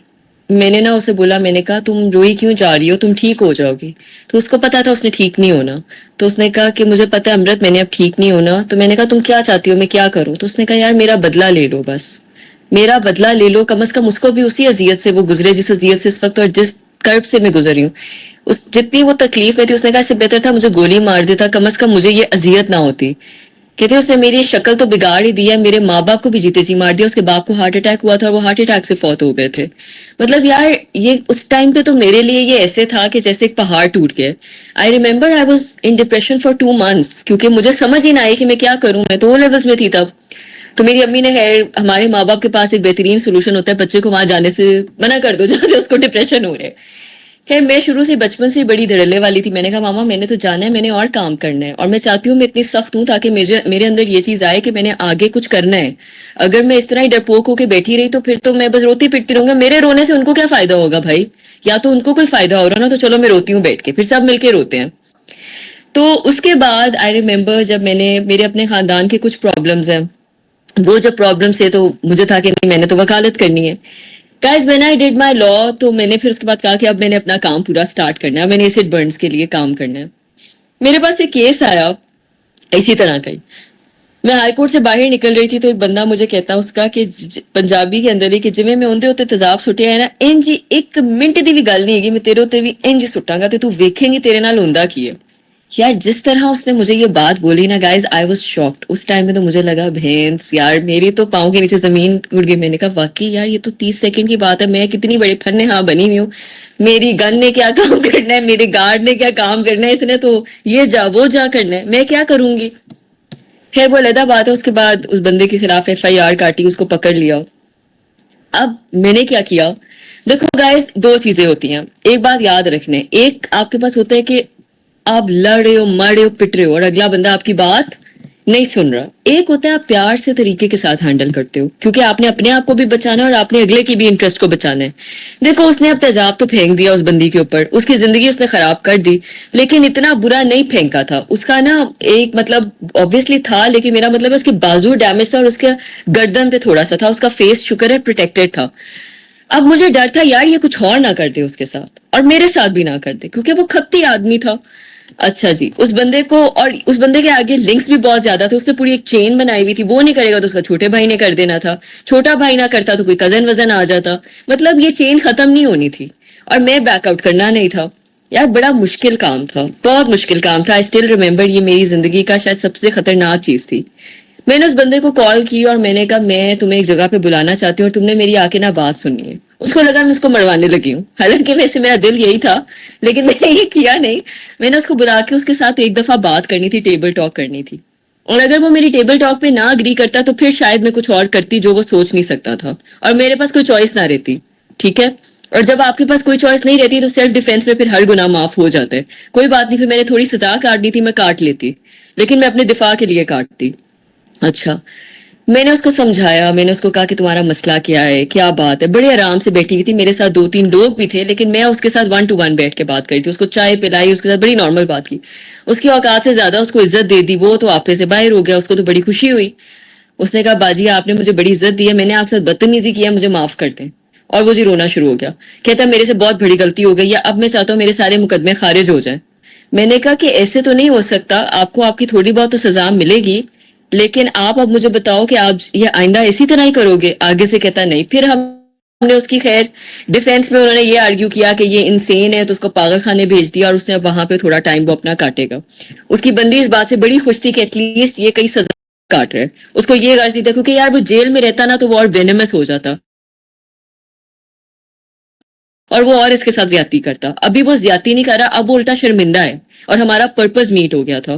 میں نے نا اسے بولا, میں نے کہا تم روئی کیوں جا رہی ہو, تم ٹھیک ہو جاؤ گی. تو اس کو پتا تھا اس نے ٹھیک نہیں ہونا. تو اس نے کہا کہ مجھے پتا ہے امرت میں نے اب ٹھیک نہیں ہونا. تو میں نے کہا تم کیا چاہتی ہو, میں کیا کروں. تو اس نے کہا یار میرا بدلہ لے لو, بس میرا بدلہ لے لو, کم از کم اس کو بھی اسی اذیت سے وہ گزرے جس اذیت سے اس وقت اور جس کرب سے میں گزری ہوں. جتنی وہ تکلیف میں تھی, اس نے کہا اس سے بہتر تھا مجھے گولی مار دیتا, کم از کم مجھے یہ اذیت نہ ہوتی. کہتے اس نے میری شکل تو بگاڑ ہی دی ہے, میرے ماں باپ کو بھی جیتے جی مار دیا. اس کے باپ کو ہارٹ اٹیک ہوا تھا اور وہ ہارٹ اٹیک سے فوت ہو گئے تھے. مطلب یار یہ اس ٹائم پہ تو میرے لیے یہ ایسے تھا کہ جیسے ایک پہاڑ ٹوٹ گیا. I remember I was in depression for 2 months کیونکہ مجھے سمجھ ہی نہ آئی کہ میں کیا کروں. میں تو وہ لیولس میں تھی تب. تو میری امی نے خیر, ہمارے ماں باپ کے پاس ایک بہترین سولوشن ہوتا ہے, بچے کو وہاں جانے سے منع کر دو جہاں سے اس کو ڈپریشن ہو رہے. خیر میں شروع سے بچپن سے بڑی دھڑلے والی تھی. میں نے کہا ماما میں نے تو جانا ہے, میں نے اور کام کرنا ہے, اور میں چاہتی ہوں میں اتنی سخت ہوں تاکہ میرے اندر یہ چیز آئے کہ میں نے آگے کچھ کرنا ہے. اگر میں اس طرح ہی ڈرپوک ہو کے بیٹھی رہی تو پھر تو میں بس روتی پٹتی رہوں گا. میرے رونے سے ان کو کیا فائدہ ہوگا بھائی, یا تو ان کو کوئی فائدہ ہو رہا نا, تو چلو میں روتی ہوں بیٹھ کے, پھر سب مل کے روتے ہیں. تو اس کے بعد آئی ریمبر جب میرے اپنے خاندان کے کچھ پرابلمز ہیں, وہ جب پرابلمس ہے تو مجھے تھا کہ نہیں میں نے تو وکالت کرنی ہے. Guys when I did my law, تو میں نے پھر اس کے بعد کہا کہ اب میں نے اپنا کام پورا سٹارٹ کرنا ہے, میں نے ایسڈ برنز کے لیے کام کرنا ہے. میرے پاس ایک کیس آیا اسی طرح کا ہی. میں ہائی کورٹ سے باہر نکل رہی تھی تو ایک بندہ مجھے کہتا اس کا کہ پنجابی کے اندر ہی کہ جویں میں اندے ہوتے تیزاب سٹیا ہے نا, انج ایک منٹ دی بھی گل نہیں ہے میں تیرے ہوتے بھی انج سٹاں گا تے تو ویکھیں گی تیرے نال ہوندا کی ہے. یار جس طرح اس نے مجھے یہ بات بولی نا گائز, آئی واز شاکڈ. اس ٹائم میں تو مجھے لگا بھینس یار, میری تو پاؤں کے نیچے زمین اڑ گئی. میں نے کہا واقعی یار یہ تو 30 سیکنڈ کی بات ہے, میں کتنی بڑی پھنے ہاں بنی ہوئی ہوں. میری گن نے کیا کام کرنا ہے, میرے گارڈ نے کیا کام کرنا ہے, اس نے تو یہ جا وہ جا کرنا ہے, میں کیا کروں گی. خیر وہ علیحدہ بات ہے. اس کے بعد اس بندے کے خلاف FIR کاٹی, اس کو پکڑ لیا. اب میں نے کیا کیا, دیکھو گائز 2 چیزیں ہوتی ہیں, ایک بات یاد رکھنے, ایک آپ کے پاس ہوتا ہے کہ آپ لڑ رہے ہو, مر رہے ہو, پٹ رہے ہو اور اگلا بندہ آپ کی بات نہیں سن رہا. ایک ہوتا ہے آپ پیار سے طریقے کے ساتھ ہینڈل کرتے ہو کیونکہ آپ نے اپنے آپ کو بھی بچانا ہے اور آپ نے اگلے کی بھی انٹرسٹ کو بچانا ہے. دیکھو اس نے اب تیزاب تو پھینک دیا اس بندی کے اوپر, اس کی زندگی اس نے خراب کر دی, لیکن اتنا برا نہیں پھینکا تھا. اس کا نا ایک مطلب obviously تھا, لیکن میرا مطلب ہے اس کے بازو ڈیمیج تھا اور اس کے گردن پہ تھوڑا سا تھا. اس کا فیس شکر ہے پروٹیکٹڈ تھا. اب مجھے ڈر تھا یار یہ کچھ اور نہ کر دے اس کے ساتھ, اور میرے ساتھ بھی نہ کر دے کیونکہ وہ کھپتی آدمی تھا. اچھا جی, اس بندے کو, اور اس بندے کے آگے لنکس بھی بہت زیادہ تھے. اس نے پوری ایک چین بنائی ہوئی تھی, وہ نہیں کرے گا تو اس کا چھوٹے بھائی نے کر دینا تھا, چھوٹا بھائی نہ کرتا تو کوئی کزن وزن آ جاتا. مطلب یہ چین ختم نہیں ہونی تھی اور میں بیک آؤٹ کرنا نہیں تھا. یار بڑا مشکل کام تھا, بہت مشکل کام تھا. آئی اسٹل ریمبر, یہ میری زندگی کا شاید سب سے خطرناک چیز تھی. میں نے اس بندے کو کال کی اور میں نے کہا میں تمہیں ایک جگہ پہ بلانا چاہتی ہوں اور تم نے میری آ کے نہ بات سننی ہے. اس کو لگا میں اس کو مروانے لگی ہوں, حالانکہ ویسے میرا دل یہی تھا, لیکن میں نے یہ کیا نہیں. میں نے اس کو بلا کے اس کے ساتھ ایک دفعہ بات کرنی تھی, ٹیبل ٹاک کرنی تھی, اور اگر وہ میری ٹیبل ٹاک پہ نہ اگری کرتا تو پھر شاید میں کچھ اور کرتی جو وہ سوچ نہیں سکتا تھا, اور میرے پاس کوئی چوائس نہ رہتی. ٹھیک ہے, اور جب آپ کے پاس کوئی چوائس نہیں رہتی تو سیلف ڈیفینس میں پھر ہر گناہ معاف ہو جاتا ہے. کوئی بات نہیں, پھر میں نے تھوڑی سزا کاٹنی تھی, میں کاٹ لیتی, لیکن میں اپنے دفاع کے لیے کاٹتی. اچھا, میں نے اس کو سمجھایا, میں نے اس کو کہا کہ تمہارا مسئلہ کیا ہے, کیا بات ہے. بڑے آرام سے بیٹھی ہوئی تھی, میرے ساتھ 2-3 لوگ بھی تھے, لیکن میں اس کے ساتھ 1 to 1 بیٹھ کے بات کری تھی. اس کو چائے پلائی, اس کے ساتھ بڑی نارمل بات کی. اس کی اوقات سے زیادہ اس کو عزت دے دی, وہ تو آپے سے باہر ہو گیا. اس کو تو بڑی خوشی ہوئی. اس نے کہا باجی آپ نے مجھے بڑی عزت دی ہے, میں نے آپ کے ساتھ بدتمیزی کی ہے, مجھے معاف کر دیں. اور وہ جی رونا شروع ہو گیا, کہتا میرے سے بہت بڑی غلطی ہو گئی ہے, اب میں چاہتا ہوں میرے سارے مقدمے خارج ہو جائیں. میں نے کہا کہ ایسے تو نہیں ہو سکتا, آپ کو آپ کی تھوڑی بہت تو سزا ملے گی, لیکن آپ اب مجھے بتاؤ کہ آپ یہ آئندہ اسی طرح ہی کرو گے. آگے سے کہتا نہیں. پھر ہم نے اس کی خیر ڈیفینس میں انہوں نے یہ آرگیو کیا کہ یہ انسین ہے تو اس کو پاگل خانے بھیج دیا اور اس نے اب وہاں پہ تھوڑا ٹائم وہ اپنا کاٹے گا. اس کی بندی اس بات سے بڑی خوش تھی کہ ایٹ لیسٹ یہ کئی سزا کاٹ رہا ہے. اس کو یہ غرض نہیں تھا کیونکہ یار وہ جیل میں رہتا نا تو وہ اور وینمس ہو جاتا اور وہ اور اس کے ساتھ زیادتی کرتا. ابھی وہ زیادتی نہیں کر رہا, اب وہ الٹا شرمندہ ہے اور ہمارا پرپز میٹ ہو گیا تھا.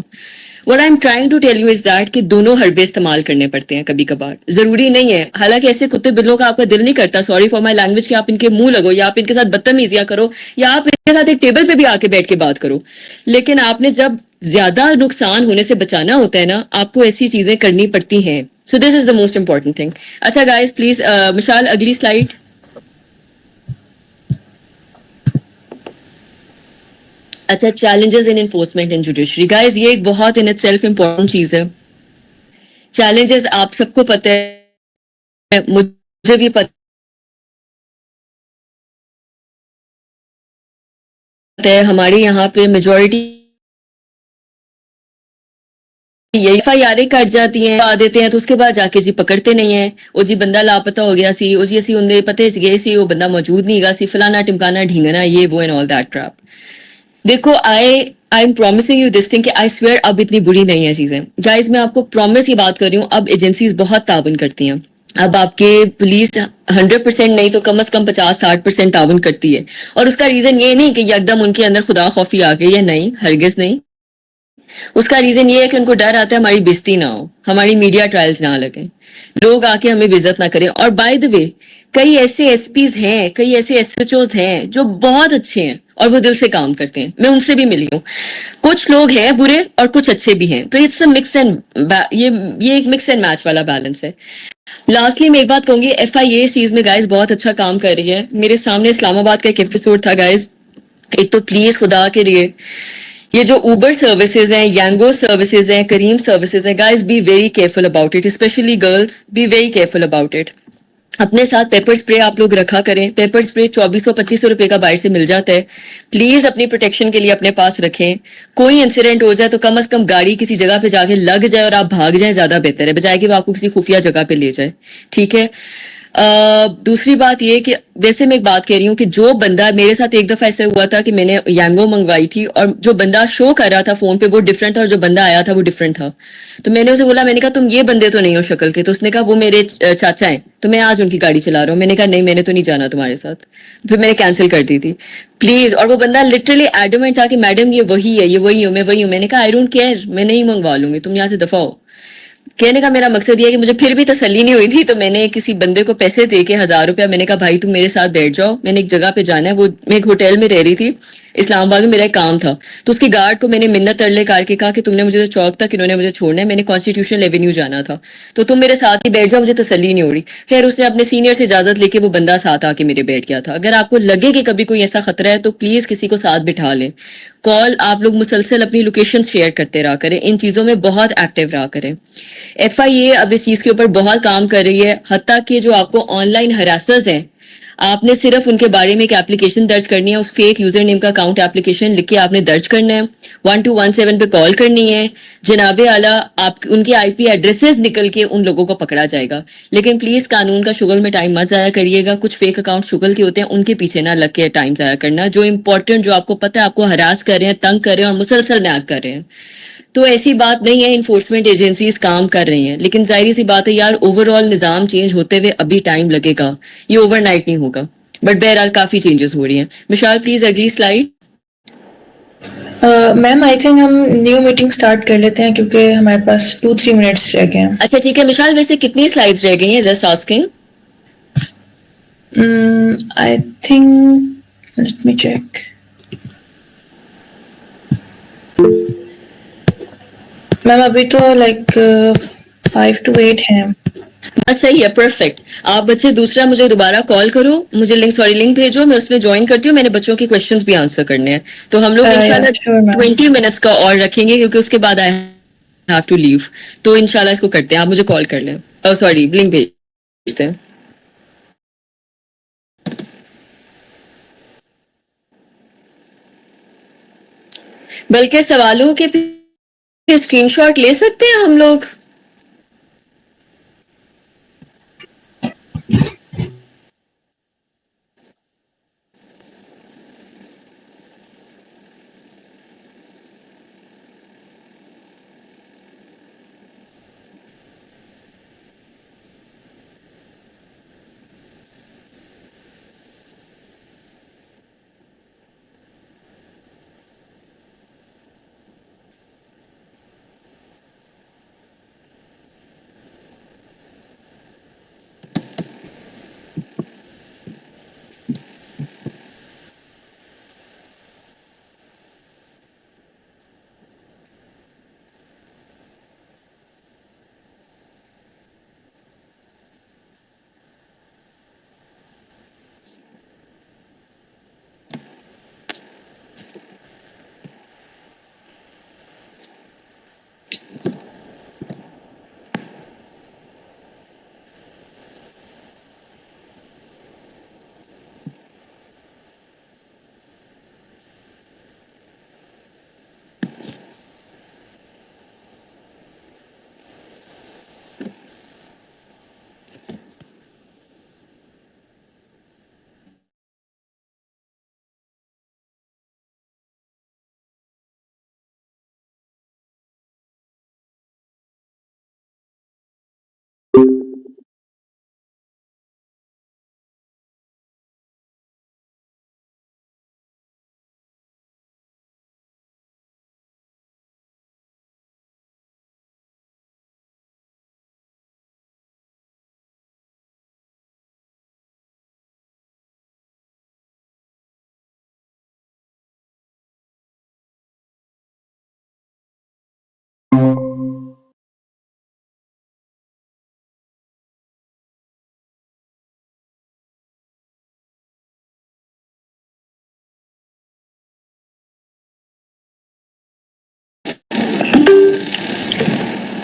What I'm trying to tell you is that کہ دونوں حربے استعمال کرنے پڑتے ہیں کبھی کبھار. ضروری نہیں ہے, حالانکہ ایسے کتے بلوں کا آپ کا دل نہیں کرتا, سوری فار مائی لینگویج, کہ آپ ان کے منہ لگو یا آپ ان کے ساتھ بدتمیزیاں کرو یا آپ ان کے ساتھ ایک ٹیبل پہ بھی آ کے بیٹھ کے بات کرو. لیکن آپ نے جب زیادہ نقصان ہونے سے بچانا ہوتا ہے نا, آپ کو ایسی چیزیں کرنی پڑتی ہیں. سو دس از دا موسٹ امپورٹنٹ تھنگ. اچھا گائز پلیز مشال اگلی سلائڈ. اچھا, challenges in enforcement and judiciary. Guys یہ ایک بہت ان اٹ سیلف امپورٹنٹ چیز ہے. چیلنجز آپ سب کو پتہ ہے, مجھے بھی پتہ ہے, ہمارے یہاں پہ میجورٹی یہی ایف آئی آریں کٹ جاتی ہیں, آ دیتے ہیں تو اس کے بعد جا کے جی پکڑتے نہیں ہیں. وہ جی بندہ لاپتہ ہو گیا سی, وہ جی اسی اندے پتے گئے سی, وہ بندہ موجود نہیں گا سی, فلانا ٹمکانا ڈھینگنا, یہ وہ اینڈ آل دیٹ ٹریپ. دیکھو I am promising you this thing کہ آئی سویئر اب اتنی بری نہیں ہے چیزیں. گائز میں آپ کو پرومس کی بات کر رہی ہوں, اب ایجنسیز بہت تعاون کرتی ہیں. اب آپ کے پولیس 100% نہیں تو کم از کم 50-60% تعاون کرتی ہے. اور اس کا ریزن یہ نہیں کہ یکدم ان کے اندر خدا خوفی آ گئی ہے, نہیں, ہرگز نہیں. اس کا ریزن یہ ہے کہ ان کو ڈر آتا ہے ہماری بےزتی نہ ہو, ہماری میڈیا ٹرائلز نہ لگیں, لوگ آ کے ہمیں بےعزت نہ کریں. اور بائی دا وے کئی ایسے ایس پیز ہیں, کئی ایسے ایس ایچ اوز ہیں جو بہت اچھے ہیں اور وہ دل سے کام کرتے ہیں. میں ان سے بھی ملی ہوں. کچھ لوگ ہیں برے اور کچھ اچھے بھی ہیں, تو اٹس اے مکس اینڈ یہ ایک مکس اینڈ میچ والا بیلنس ہے. لاسٹلی میں ایک بات کہوں گی, ایف آئی اے اس چیز میں گائز بہت اچھا کام کر رہی ہے. میرے سامنے اسلام آباد کا ایک ایپیسوڈ تھا گائز. ایک تو پلیز خدا کے لیے یہ جو اوبر سروسز ہیں, یانگو سروسز ہیں, کریم سروسز ہیں, guys be very careful about it, especially girls be very careful about it. اپنے ساتھ پیپر سپرے آپ لوگ رکھا کریں. پیپر سپرے 2400-2500 روپے کا باہر سے مل جاتا ہے. پلیز اپنی پروٹیکشن کے لیے اپنے پاس رکھیں. کوئی انسیڈنٹ ہو جائے تو کم از کم گاڑی کسی جگہ پہ جا کے لگ جائے اور آپ بھاگ جائیں, زیادہ بہتر ہے, بجائے کہ وہ آپ کو کسی خفیہ جگہ پہ لے جائے. ٹھیک ہے. دوسری بات یہ کہ ویسے میں ایک بات کہہ رہی ہوں کہ جو بندہ, میرے ساتھ ایک دفعہ ایسا ہوا تھا کہ میں نے یانگو منگوائی تھی اور جو بندہ شو کر رہا تھا فون پہ وہ ڈفرنٹ تھا اور جو بندہ آیا تھا وہ ڈفرنٹ تھا. تو میں نے اسے بولا, میں نے کہا تم یہ بندے تو نہیں ہو شکل کے. تو اس نے کہا وہ میرے چاچا ہیں, تو میں آج ان کی گاڑی چلا رہا ہوں. میں نے کہا نہیں, میں نے تو نہیں جانا تمہارے ساتھ. پھر میں نے کینسل کر دی تھی پلیز. اور وہ بندہ لٹرلی ایڈمنٹ تھا کہ میڈم یہ وہی ہے, یہ وہی ہوں, میں وہی ہوں. میں نے کہا آئی ڈونٹ کیئر, میں نہیں منگوا لوں گی, تم یہاں سے دفع ہو. کہنے کا میرا مقصد یہ ہے کہ مجھے پھر بھی تسلی نہیں ہوئی تھی, تو میں نے کسی بندے کو پیسے دے کے 1000 روپیہ, میں نے کہا بھائی تم میرے ساتھ بیٹھ جاؤ, میں نے ایک جگہ پہ جانا ہے. وہ میں ایک ہوٹل میں رہ رہی تھی اسلام آباد میں, میرا ایک کام تھا. تو اس کی گارڈ کو میں نے منت ترلے کر کے کہا کہ تم نے مجھے تو چوک تک انہوں نے مجھے چھوڑنا ہے, میں نے کانسٹیٹیوشنل ایونیو جانا تھا, تو تم میرے ساتھ ہی بیٹھ جاؤ, مجھے تسلی نہیں ہو رہی. خیر اس نے اپنے سینئر سے اجازت لے کے وہ بندہ ساتھ آ کے میرے بیٹھ گیا تھا. اگر آپ کو لگے کہ کبھی کوئی ایسا خطرہ ہے تو پلیز کسی کو ساتھ بٹھا لیں. کال آپ لوگ مسلسل اپنی لوکیشن شیئر کرتے رہا کریں, ان چیزوں میں بہت ایکٹیو رہا کریں. ایف آئی اے اب اس چیز کے اوپر بہت کام کر رہی ہے, حتیٰ کہ جو آپ کو آن لائن ہراسرز ہیں, آپ نے صرف ان کے بارے میں ایک اپلیکیشن درج کرنی ہے. اس فیک یوزر نیم کا اکاؤنٹ اپلیکیشن لکھ کے آپ نے درج کرنا ہے, 1217 پہ کال کرنی ہے. جناب اعلیٰ آپ ان کے آئی پی ایڈریسز نکل کے ان لوگوں کو پکڑا جائے گا. لیکن پلیز قانون کا شغل میں ٹائم مت ضائع کریے گا. کچھ فیک اکاؤنٹ شغل کے ہوتے ہیں, ان کے پیچھے نہ لگ کے ٹائم ضائع کرنا. جو امپورٹنٹ, جو آپ کو پتہ ہے آپ کو ہراس کر رہے ہیں, تنگ کر رہے ہیں اور مسلسل نیگ کر رہے ہیں, تو ایسی بات نہیں ہے. انفورسمنٹ ایجنسیز کام کر رہی ہیں, لیکن ظاہری سی بات ہے یار, اوور آل نظام چینج ہوتے ہوئے ابھی ٹائم لگے گا, یہ اوور نائٹ نہیں ہوگا. بٹ بہرحال کافی چینجز ہو رہی ہیں. مشال پلیز اگلی سلائڈ. میم آئی تھنک ہم نیو میٹنگ سٹارٹ کر لیتے ہیں کیونکہ ہمارے پاس 2-3 منٹس رہ گئے ہیں. اچھا ٹھیک ہے مشال, ویسے کتنی سلائڈز رہ گئی ہیں, just asking. I think let me check. Ma'am ابھی تو لائک 5 to 8 ہیں. بس صحیح ہے, پرفیکٹ. آپ بچے دوسرا مجھے دوبارہ کال کرو, مجھے لنک بھیجو, میں اس میں جوائن کرتی ہوں. میں نے بچوں کے کویشچنز بھی آنسر کرنے ہیں, تو ہم لوگ انشاءاللہ Sure, ma'am. 20 منٹس کا اور رکھیں گے کیونکہ اس کے بعد آئی ہیو ٹو لیو. تو انشاءاللہ اس کو کرتے ہیں, آپ مجھے کال کر لیں. سوری, لنک بھیجتے ہیں. بلکہ سوالوں کے اسکرین شاٹ لے سکتے ہیں ہم لوگ.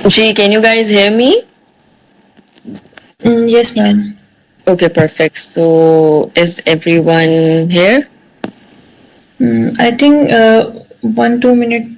Ji, can you guys hear me? Yes, ma'am. Okay, perfect. So, is everyone here? I think 1-2 minute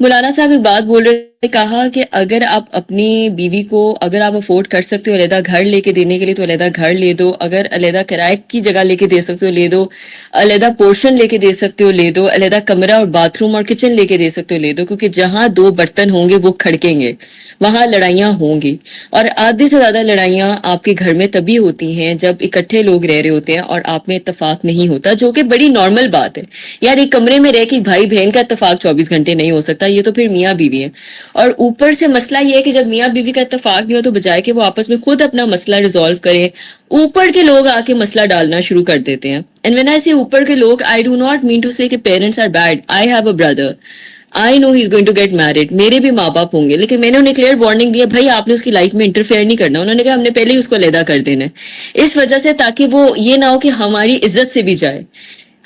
مولانا صاحب ایک بات بول رہے تھے, کہا کہ اگر آپ اپنی بیوی کو اگر آپ افورڈ کر سکتے ہو علیحدہ گھر لے کے دینے کے لیے تو علیحدہ گھر لے دو, اگر علیحدہ کرائے کی جگہ لے کے دے سکتے ہو لے دو, علیحدہ پورشن لے کے دے سکتے ہو لے دو, علیحدہ کمرہ اور باتھ روم اور کچن لے کے دے سکتے ہو لے دو, کیونکہ جہاں دو برتن ہوں گے وہ کھڑکیں گے, وہاں لڑائیاں ہوں گی. اور آدھی سے زیادہ لڑائیاں آپ کے گھر میں تبھی ہوتی ہیں جب اکٹھے لوگ رہ رہے ہوتے ہیں اور آپ میں اتفاق نہیں ہوتا, جو کہ بڑی نارمل بات ہے. یار ایک کمرے میں رہ کے بھائی بہن کا اتفاق 24 گھنٹے نہیں ہو سکتا, یہ تو پھر میاں بیوی ہے. اور اوپر سے مسئلہ یہ ہے کہ جب میاں بیوی کا اتفاق نہیں ہو تو بجائے کہ وہ آپس میں خود اپنا مسئلہ ریزالو کریں, اوپر کے لوگ آ کے مسئلہ ڈالنا شروع کر دیتے ہیں. اینڈ وین آئی سی اوپر کے لوگ, I do not mean to say کہ parents are bad. I have a brother, I know he is going to get married, میرے بھی ماں باپ ہوں گے, لیکن میں نے انہیں کلیئر وارننگ دیا بھائی آپ نے اس کی لائف میں انٹرفیئر نہیں کرنا. انہوں نے کہا ہم نے پہلے ہی اس کو علیحدہ کر دینا ہے, اس وجہ سے تاکہ وہ یہ نہ ہو کہ ہماری عزت سے بھی جائے.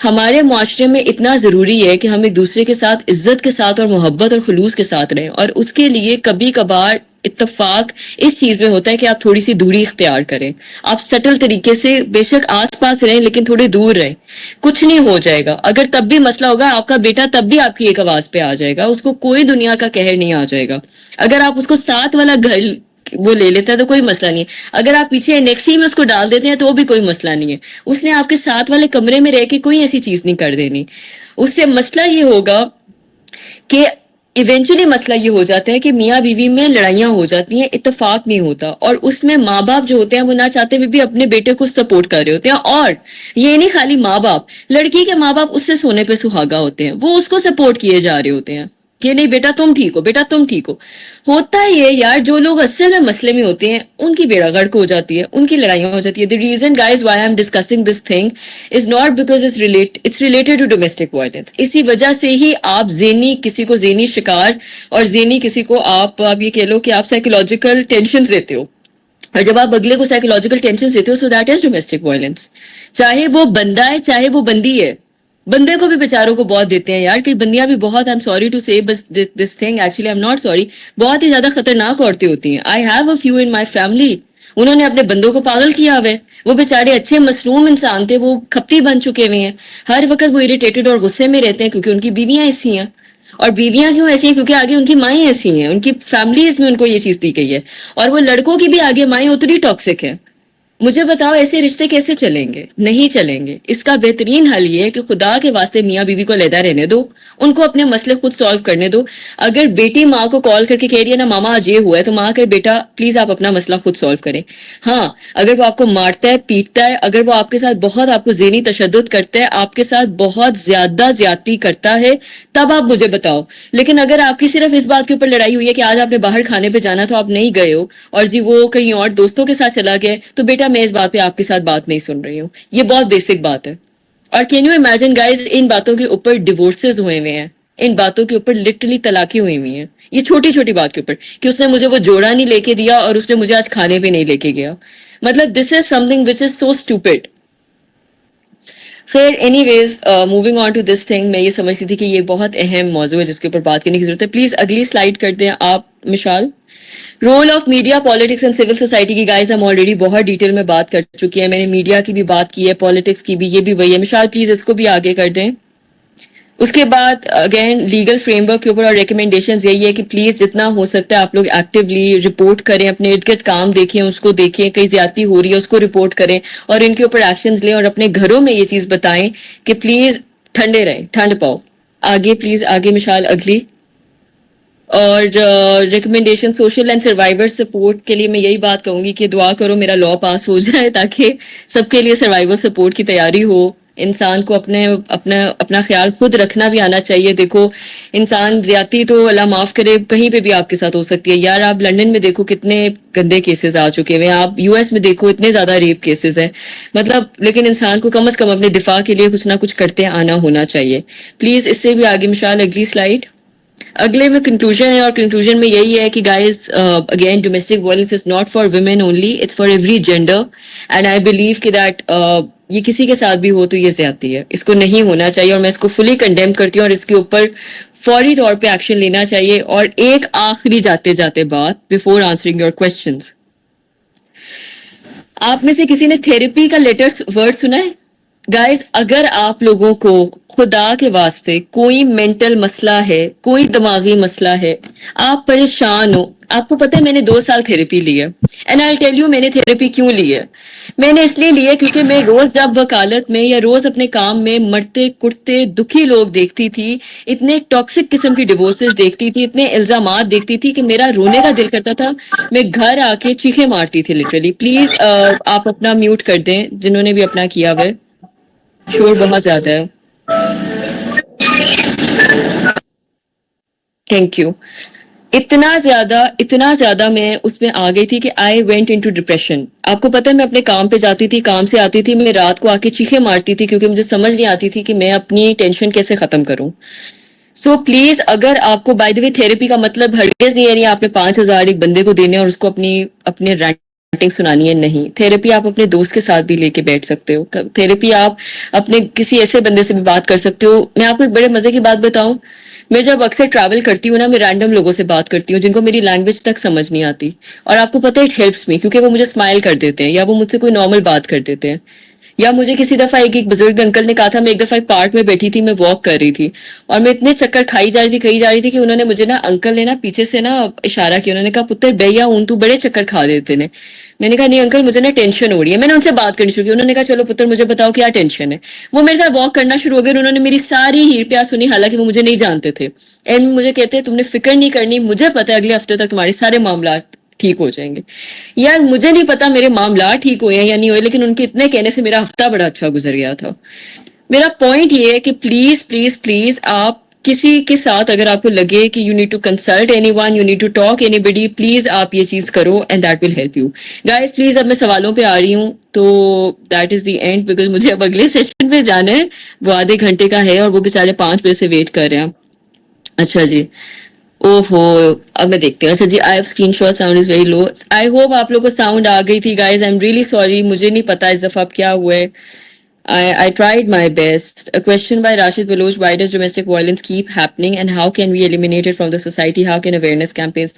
ہمارے معاشرے میں اتنا ضروری ہے کہ ہم ایک دوسرے کے ساتھ عزت کے ساتھ اور محبت اور خلوص کے ساتھ رہیں, اور اس کے لیے کبھی کبھار اتفاق اس چیز میں ہوتا ہے کہ آپ تھوڑی سی دوری اختیار کریں, آپ سٹل طریقے سے بے شک آس پاس رہیں لیکن تھوڑے دور رہیں, کچھ نہیں ہو جائے گا. اگر تب بھی مسئلہ ہوگا آپ کا بیٹا تب بھی آپ کی ایک آواز پہ آ جائے گا, اس کو کوئی دنیا کا قہر نہیں آ جائے گا. اگر آپ اس کو ساتھ والا گھر وہ لے لیتا ہے تو کوئی مسئلہ نہیں ہے, اگر آپ پیچھے انیکسی میں اس کو ڈال دیتے ہیں تو بھی کوئی مسئلہ نہیں ہے. اس نے آپ کے ساتھ والے کمرے میں رہ کے کوئی ایسی چیز نہیں کر دینی. اس سے مسئلہ یہ ہوگا کہ ایونچولی مسئلہ یہ ہو جاتا ہے کہ میاں بیوی میں لڑائیاں ہو جاتی ہیں, اتفاق نہیں ہوتا, اور اس میں ماں باپ جو ہوتے ہیں وہ نہ چاہتے ہوئے بھی اپنے بیٹے کو سپورٹ کر رہے ہوتے ہیں. اور یہ نہیں خالی ماں باپ, لڑکی کے ماں باپ اس سے سونے پہ سہاگا ہوتے ہیں, وہ اس کو سپورٹ کیے جا رہے ہوتے ہیں کہ نہیں بیٹا تم ٹھیک ہو, بیٹا تم ٹھیک ہو. ہوتا ہی ہے یار, جو لوگ اصل میں مسئلے میں ہوتے ہیں ان کی بیڑا غرق ہو جاتی ہے, ان کی لڑائیاں ہو جاتی ہے. The reason guys why I'm discussing this thing is not because it's related to domestic violence. اسی وجہ سے ہی آپ ذہنی کسی کو ذہنی شکار اور ذہنی کسی کو آپ یہ کہہ لو کہ آپ سائیکولوجیکل ٹینشنز دیتے ہو, اور جب آپ اگلے کو سائیکولوجیکل ٹینشنز دیتے ہو so that is domestic violence. چاہے وہ بندہ ہے چاہے وہ بندی ہے, بندے کو بھی بیچاروں کو بہت دیتے ہیں یار, کہ بندیاں بھی بہت, I'm sorry to say but this thing actually I'm not sorry, بہت ہی زیادہ خطرناک عورتیں ہوتی ہیں. I have a few in my family, انہوں نے اپنے بندوں کو پاگل کیا ہوا ہے. وہ بیچارے اچھے مصروم انسان تھے, وہ کھپتی بن چکے ہوئے ہیں, ہر وقت وہ اریٹیٹڈ اور غصے میں رہتے ہیں کیونکہ ان کی بیویاں ایسی ہیں. اور بیویاں کیوں ایسی ہیں؟ کیونکہ آگے ان کی مائیں ایسی ہیں, ان کی فیملیز میں ان کو یہ چیز دی گئی ہے, اور وہ لڑکوں کی بھی آگے مائیں اتنی ٹاکسک ہیں. مجھے بتاؤ ایسے رشتے کیسے چلیں گے؟ نہیں چلیں گے. اس کا بہترین حل یہ ہے کہ خدا کے واسطے میاں بیوی کو علیحدہ رہنے دو, ان کو اپنے مسئلے خود سالو کرنے دو. اگر بیٹی ماں کو کال کر کے کہہ رہی ہے نا ماما آج یہ ہوا ہے, تو ماں کہے بیٹا پلیز آپ اپنا مسئلہ خود سالو کریں. ہاں اگر وہ آپ کو مارتا ہے پیٹتا ہے, اگر وہ آپ کے ساتھ بہت آپ کو ذہنی تشدد کرتا ہے, آپ کے ساتھ بہت زیادہ زیادتی کرتا ہے, تب آپ مجھے بتاؤ. لیکن اگر آپ کی صرف اس بات کے اوپر لڑائی ہوئی ہے کہ آج آپ نے باہر کھانے پہ جانا تو آپ نہیں گئے ہو, اور جی وہ کہیں اور دوستوں کے ساتھ چلا گیا, تو بیٹا میں اس بات پہ آپ کے ساتھ بات نہیں سن رہی ہوں. یہ بہت بیسک بات ہے. اور کین یو امیجن گائز, ان باتوں کے اوپر ڈیورسز ہوئے ہوئے ہیں, ان باتوں کے اوپر لٹرلی طلاقیں ہوئی ہوئی ہیں, یہ چھوٹی چھوٹی بات کے اوپر کہ اس نے مجھے وہ جوڑا نہیں لے کے دیا اور اس نے مجھے آج کھانے پہ نہیں لے کے گیا. مطلب this is something which is so stupid. خیر anyways moving on to this thing, میں یہ سمجھتی تھی کہ یہ بہت اہم موضوع ہے جس کے اوپر بات کرنے کی ضرورت ہے. پلیز اگلی سلائیڈ کر دیں آپ Mishal. Role of media, politics and civil society کی گائز ہم آلریڈی بہت ڈیٹیل میں بات کر چکی ہیں. میں نے میڈیا کی بھی بات کی ہے, پالیٹکس کی بھی, یہ بھی وہی ہے. مشال پلیز اس کو بھی آگے کر دیں. اس کے بعد اگین لیگل فریم ورک کے اوپر اور ریکمنڈیشنز یہی ہے کہ پلیز جتنا ہو سکتا ہے آپ لوگ ایکٹیولی رپورٹ کریں, اپنے ارد گرد کام دیکھیں, اس کو دیکھیں, کہیں زیادتی ہو رہی ہے اس کو رپورٹ کریں, اور ان کے اوپر ایکشنز لیں, اور اپنے گھروں میں یہ چیز بتائیں کہ پلیز ٹھنڈے رہیں, ٹھنڈ پاؤ. آگے پلیز آگے مشال اگلی. اور recommendation social and survivor support کے لیے میں یہی بات کہوں گی کہ دعا کرو میرا لا پاس ہو جائے تاکہ سب کے لیے سروائیور سپورٹ کی تیاری ہو. انسان کو اپنا خیال خود رکھنا بھی آنا چاہیے. دیکھو انسان زیادتی تو اللہ معاف کرے کہیں پہ بھی آپ کے ساتھ ہو سکتی ہے یار. آپ لنڈن میں دیکھو کتنے گندے کیسز آ چکے ہوئے ہیں, آپ یو ایس میں دیکھو اتنے زیادہ ریپ کیسز ہیں. مطلب لیکن انسان کو کم از کم اپنے دفاع کے لیے کچھ نہ کچھ کرتے آنا ہونا چاہیے. پلیز اس سے بھی آگے مشال اگلی سلائیڈ. اگلے میں کنکلوژن ہے, اور کنکلوژن میں یہی ہے کہ guys again domestic violence is not for women only, it's for every gender. And I believe کہ دیٹ یہ کسی کے ساتھ بھی ہو تو یہ زیادتی ہے, اس کو نہیں ہونا چاہیے, اور میں اس کو فلی کنڈیم کرتی ہوں, اور اس کے اوپر فوری طور پہ ایکشن لینا چاہیے. اور ایک آخری جاتے جاتے بات بفور آنسرنگ یور کوشچنس, آپ میں سے کسی نے تھراپی کا لیٹر ورڈ سنا ہے؟ گائز اگر آپ لوگوں کو خدا کے واسطے کوئی مینٹل مسئلہ ہے، کوئی دماغی مسئلہ ہے، آپ پریشان ہو، آپ کو پتہ ہے میں نے 2 سال تھراپی لی ہے، اینڈ آئی ٹیل یو میں نے تھراپی کیوں لی ہے. میں نے اس لیے لی ہے کیونکہ میں روز جب وکالت میں یا روز اپنے کام میں مرتے کٹتے دکھی لوگ دیکھتی تھی، اتنے ٹاکسک قسم کی ڈیورسز دیکھتی تھی، اتنے الزامات دیکھتی تھی کہ میرا رونے کا دل کرتا تھا. میں گھر آ کے چیخیں مارتی تھی لٹرلی. پلیز آپ اپنا میوٹ کر دیں جنہوں نے بھی اپنا کیا ہوا ہے، شور بہت زیادہ ہے. Thank you. اتنا زیادہ میں اس میں آ گئی تھی کہ آئی وینٹ انٹو ڈپریشن. آپ کو پتہ ہے میں اپنے کام پہ جاتی تھی، کام سے آتی تھی، میں رات کو آ کے چیخیں مارتی تھی کیونکہ مجھے سمجھ نہیں آتی تھی کہ میں اپنی ٹینشن کیسے ختم کروں. سو پلیز اگر آپ کو بائی دا وے تھراپی کا مطلب ہرگز نہیں ہے یعنی آپ نے 5,000 ایک بندے کو دینے اور اس کو اپنے رینٹنگ سنانی ہے، نہیں. تھراپی آپ اپنے دوست کے ساتھ بھی لے کے بیٹھ سکتے ہو. تھراپی آپ اپنے کسی ایسے بندے سے بھی بات کر سکتے ہو. میں آپ کو ایک بڑے مزے کی بات بتاؤں، میں جب اکثر ٹریول کرتی ہوں نا، میں رینڈم لوگوں سے بات کرتی ہوں جن کو میری لینگویج تک سمجھ نہیں آتی، اور آپ کو پتہ ہے اٹ ہیلپس می کیونکہ وہ مجھے اسمائل کر دیتے ہیں یا وہ مجھ سے کوئی نارمل بات کر دیتے ہیں. یا مجھے کسی دفعہ ایک بزرگ انکل نے کہا تھا، میں ایک دفعہ ایک پارک میں بیٹھی تھی، میں واک کر رہی تھی اور میں اتنے چکر کھائی جا رہی تھی کہ انہوں نے مجھے نا، انکل نے نا پیچھے سے نا اشارہ کیا، انہوں نے کہا پتر بھیا ہوں تو بڑے چکر کھا دیتے نے. میں نے کہا نہیں انکل مجھے نا ٹینشن ہو رہی ہے. میں نے ان سے بات کرنی شروع کی، انہوں نے کہا چلو پتر مجھے بتاؤ کیا ٹینشن ہے. وہ میرے ساتھ واک کرنا شروع ہو گئے، انہوں نے میری ساری ہیر پیار سنی حالانکہ وہ مجھے نہیں جانتے تھے. اینڈ مجھے کہتے ہیں تم نے فکر نہیں کرنی، مجھے پتا ہے اگلے ہفتے تک تمہارے سارے معاملات ٹھیک ہو جائیں گے. یار مجھے نہیں پتا میرے معاملات ٹھیک ہوئے ہیں یا نہیں ہوئے، لیکن ان کے اتنے کہنے سے میرا ہفتہ بڑا اچھا گزر گیا تھا. میرا پوائنٹ یہ ہے کہ پلیز پلیز پلیز آپ کسی کے ساتھ اگر آپ کو لگے کہ you need to consult anyone, you need to talk anybody, please آپ یہ چیز کرو and that will help you. Guys please اب میں سوالوں پہ آ رہی ہوں تو that is the end because مجھے اب اگلے سیشن پہ جانا ہے، وہ آدھے گھنٹے کا ہے اور وہ بیچارے 5 بجے سے ویٹ کر رہے ہیں. اچھا جی، اوہو اب میں دیکھتی ہوں. اچھا جی، I have screenshot, sound is very low. I hope آپ لوگ کو ساؤنڈ آ گئی تھی. Guys I am really sorry, مجھے نہیں پتا اس دفعہ اب کیا ہوا ہے. I tried my best. A question by Rashid Baloch: why does domestic violence keep happening and how can we eliminate it from the society? How can awareness campaigns?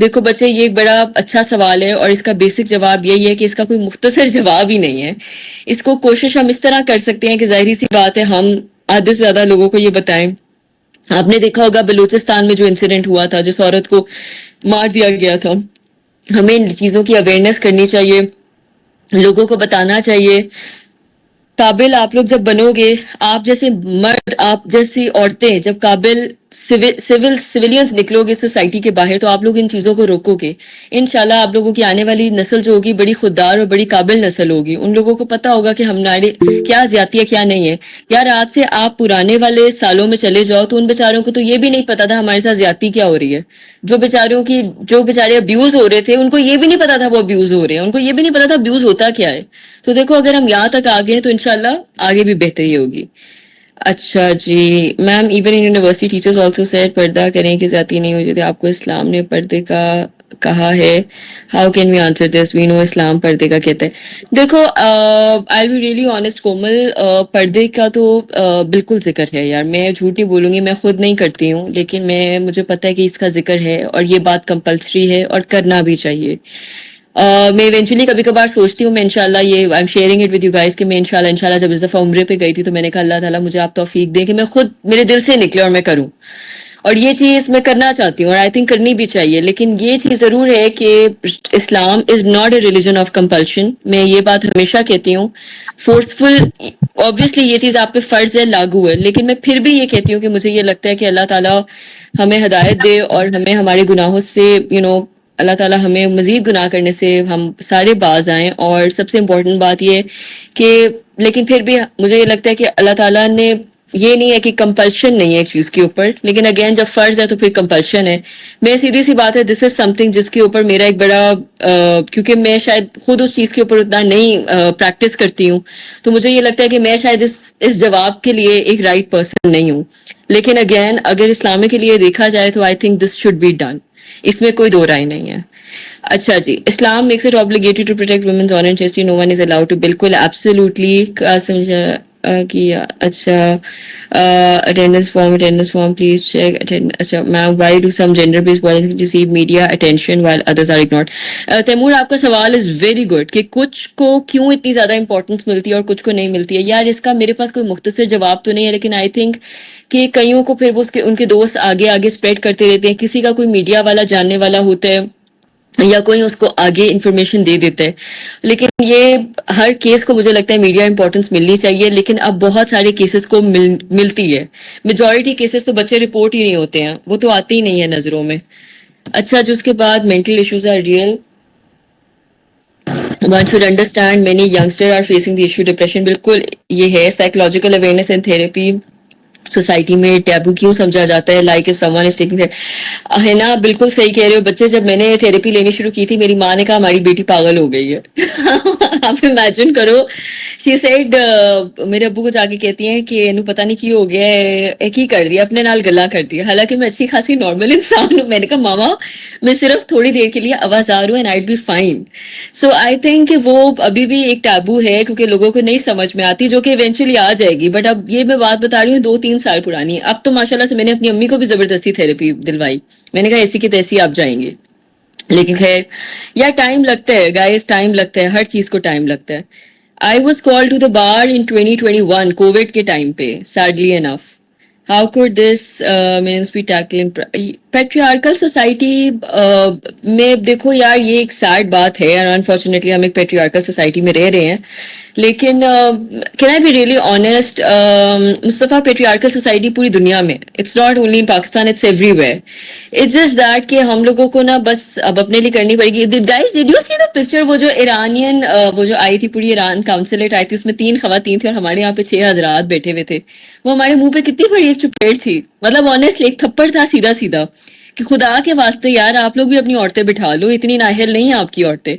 دیکھو بچے یہ ایک بڑا اچھا سوال ہے اور اس کا بیسک جواب یہی ہے کہ اس کا کوئی مختصر جواب ہی نہیں ہے. اس کو کوشش ہم اس طرح کر سکتے ہیں کہ ظاہری سی بات ہے ہم آدھے سے زیادہ لوگوں کو یہ بتائیں. آپ نے دیکھا ہوگا بلوچستان میں جو انسیڈنٹ ہوا تھا، جس عورت کو مار دیا گیا تھا، ہمیں ان چیزوں کی اویئرنیس کرنی چاہیے، لوگوں کو بتانا چاہیے. قابل آپ لوگ جب بنو گے، آپ جیسے مرد، آپ جیسی عورتیں جب قابل سویلینز نکلو گے سوسائٹی کے باہر، تو آپ لوگ ان چیزوں کو روکو گے. انشاءاللہ آپ لوگوں کی آنے والی نسل جو ہوگی بڑی خوددار اور بڑی قابل نسل ہوگی. ان لوگوں کو پتا ہوگا کہ ہمارے کیا زیادتی ہے کیا نہیں ہے. یار آج سے آپ پرانے والے سالوں میں چلے جاؤ تو ان بیچاروں کو تو یہ بھی نہیں پتا تھا ہمارے ساتھ زیادتی کیا ہو رہی ہے. جو بیچارے ابیوز ہو رہے تھے ان کو یہ بھی نہیں پتا تھا وہ ابیوز ہو رہے ہیں، ان کو یہ بھی نہیں پتا تھا ابیوز ہوتا کیا ہے. تو دیکھو اگر ہم یہاں تک آگے ہیں تو انشاءاللہ آگے بھی بہتری ہوگی. اچھا جی ma'am, even in university teachers also said پردہ کریں کہ زیادتی نہیں ہو جاتی. آپ کو اسلام نے پردے کا کہا ہے، how can we answer this? We know Islam پردے کا کہتا ہے. دیکھو I be really honest Komal, پردے کا تو بالکل ذکر ہے. یار میں جھوٹ نہیں بولوں گی، میں خود نہیں کرتی ہوں لیکن مجھے پتہ ہے کہ اس کا ذکر ہے اور یہ بات کمپلسری ہے اور کرنا بھی چاہیے. میں ایونچولی کبھی کبھار سوچتی ہوں، میں انشاءاللہ یہ I am sharing it with you guys کہ میں انشاءاللہ جب اس دفعہ عمرے پہ گئی تھی تو میں نے کہا اللہ تعالیٰ مجھے آپ توفیق دیں کہ میں خود میرے دل سے نکلے اور میں کروں. اور یہ چیز میں کرنا چاہتی ہوں اور آئی تھنک کرنی بھی چاہیے. لیکن یہ چیز ضرور ہے کہ Islam is not a religion of compulsion. میں یہ بات ہمیشہ کہتی ہوں. فورسفل obviously یہ چیز آپ پہ فرض ہے، لاگو ہے، لیکن میں پھر بھی یہ کہتی ہوں کہ مجھے یہ لگتا ہے کہ اللہ تعالیٰ ہمیں ہدایت دے اور ہمیں ہمارے گناہوں سے اللہ تعالیٰ ہمیں مزید گناہ کرنے سے ہم سارے باز آئیں. اور سب سے امپورٹنٹ بات یہ کہ لیکن پھر بھی مجھے یہ لگتا ہے کہ اللہ تعالیٰ نے یہ نہیں ہے کہ کمپلشن نہیں ہے ایک چیز کے اوپر، لیکن اگین جب فرض ہے تو پھر کمپلشن ہے. میں سیدھی سی بات ہے، دس از سم تھنگ جس کے اوپر میرا ایک بڑا کیونکہ میں شاید خود اس چیز کے اوپر اتنا نہیں پریکٹس کرتی ہوں، تو مجھے یہ لگتا ہے کہ میں شاید اس جواب کے لیے ایک رائٹ پرسن نہیں ہوں. لیکن اگین اگر اسلام کے لیے دیکھا جائے تو I think this should be done, اس میں کوئی دو رائے نہیں ہے. اچھا جی، Islam makes it obligatory to protect women's honor and chastity. No one is allowed to. بالکل ایبسلیوٹلی. کیا. اچھا اٹینڈنس فارم پلیز چیک. اچھا ma'am why do some gender based violence receive media attention while others are ignored. Taimur آپ کا سوال از ویری گڈ کہ کچھ کو کیوں اتنی زیادہ امپورٹنس ملتی ہے اور کچھ کو نہیں ملتی ہے. یار اس کا میرے پاس کوئی مختصر جواب تو نہیں ہے, لیکن آئی تھنک کہ کئیوں کو پھر وہ ان کے دوست آگے اسپریڈ کرتے رہتے ہیں. کسی کا کوئی میڈیا والا جاننے والا ہوتا ہے یا کوئی اس کو آگے انفارمیشن دے دیتا ہے. لیکن یہ ہر کیس کو مجھے لگتا ہے میڈیا امپورٹنس ملنی چاہیے, لیکن اب بہت سارے کیسز کو ملتی ہے. میجورٹی کیسز تو بچے رپورٹ ہی نہیں ہوتے ہیں, وہ تو آتے ہی نہیں ہیں نظروں میں. اچھا جو اس کے بعد mental issues are real, one should understand many youngsters are facing the issue depression. بالکل یہ ہے psychological awareness and therapy society میں ٹیبو کیوں سمجھا جاتا ہے, like if some one is taking ہے نا. بالکل صحیح کہہ رہے ہو بچے. جب میں نے تھیراپی لینی شروع کی تھی میری ماں نے کہا ہماری بیٹی پاگل ہو گئی ہے. آپ امیجن کرو, شی سیڈ میرے ابو کو جا کے کہتی ہیں کہ انہوں پتہ نہیں کی ہو گیا ہے, کی کر دیا اپنے نال گلا کر دیا, حالانکہ میں اچھی خاصی نارمل انسان ہوں. میں نے کہا ماما میں صرف تھوڑی دیر کے لیے آوازار ہوں and I be fine. So I think کہ وہ ابھی بھی ایک ٹیبو ہے کیونکہ لوگوں کو نہیں سمجھ میں آتی, جو کہ ایونچولی آ جائے گی. بٹ اب یہ میں بات بتا رہی ہوں 2-3 سال پرانی ہے. اب تو ماشاءاللہ سے میں نے اپنی امی کو بھی زبردستی تھیراپی دلوائی. میں نے کہا ایسی کی تیسی آپ جائیں گے. لیکن خیر یا ٹائم لگتا ہے گائز, ٹائم لگتا ہے, ہر چیز کو ٹائم لگتا ہے. I was call to the bar in 2021 COVID کے ٹائم پہ, sadly enough. How could this menace be tackled patriarchal society میں. دیکھو یار یہ ایک سیڈ بات ہے, اور انفارچونیٹلی ہم ایک پیٹریارکل سوسائٹی میں رہ رہے ہیں. لیکن can I be really honest Mustafa, patriarchal society پوری دنیا میں, it's not only in Pakistan, it's everywhere. It's just that کہ ہم لوگوں کو نا بس اب اپنے لیے کرنی پڑے گی. Guys did you see the picture, وہ جو ایرانین وہ جو آئی تھی پوری ایران کاؤنسلیٹ آئی تھی, اس میں 3 خواتین تھیں اور ہمارے یہاں پہ 6 حضرات بیٹھے ہوئے تھے. وہ ہمارے منہ پہ کتنی بڑی ایک چپیٹ تھی, مطلب آنیسٹلی ایک تھپڑ تھا سیدھا سیدھا کہ خدا کے واسطے یار آپ لوگ بھی اپنی عورتیں بٹھا لو, اتنی نااہل نہیں ہیں آپ کی عورتیں.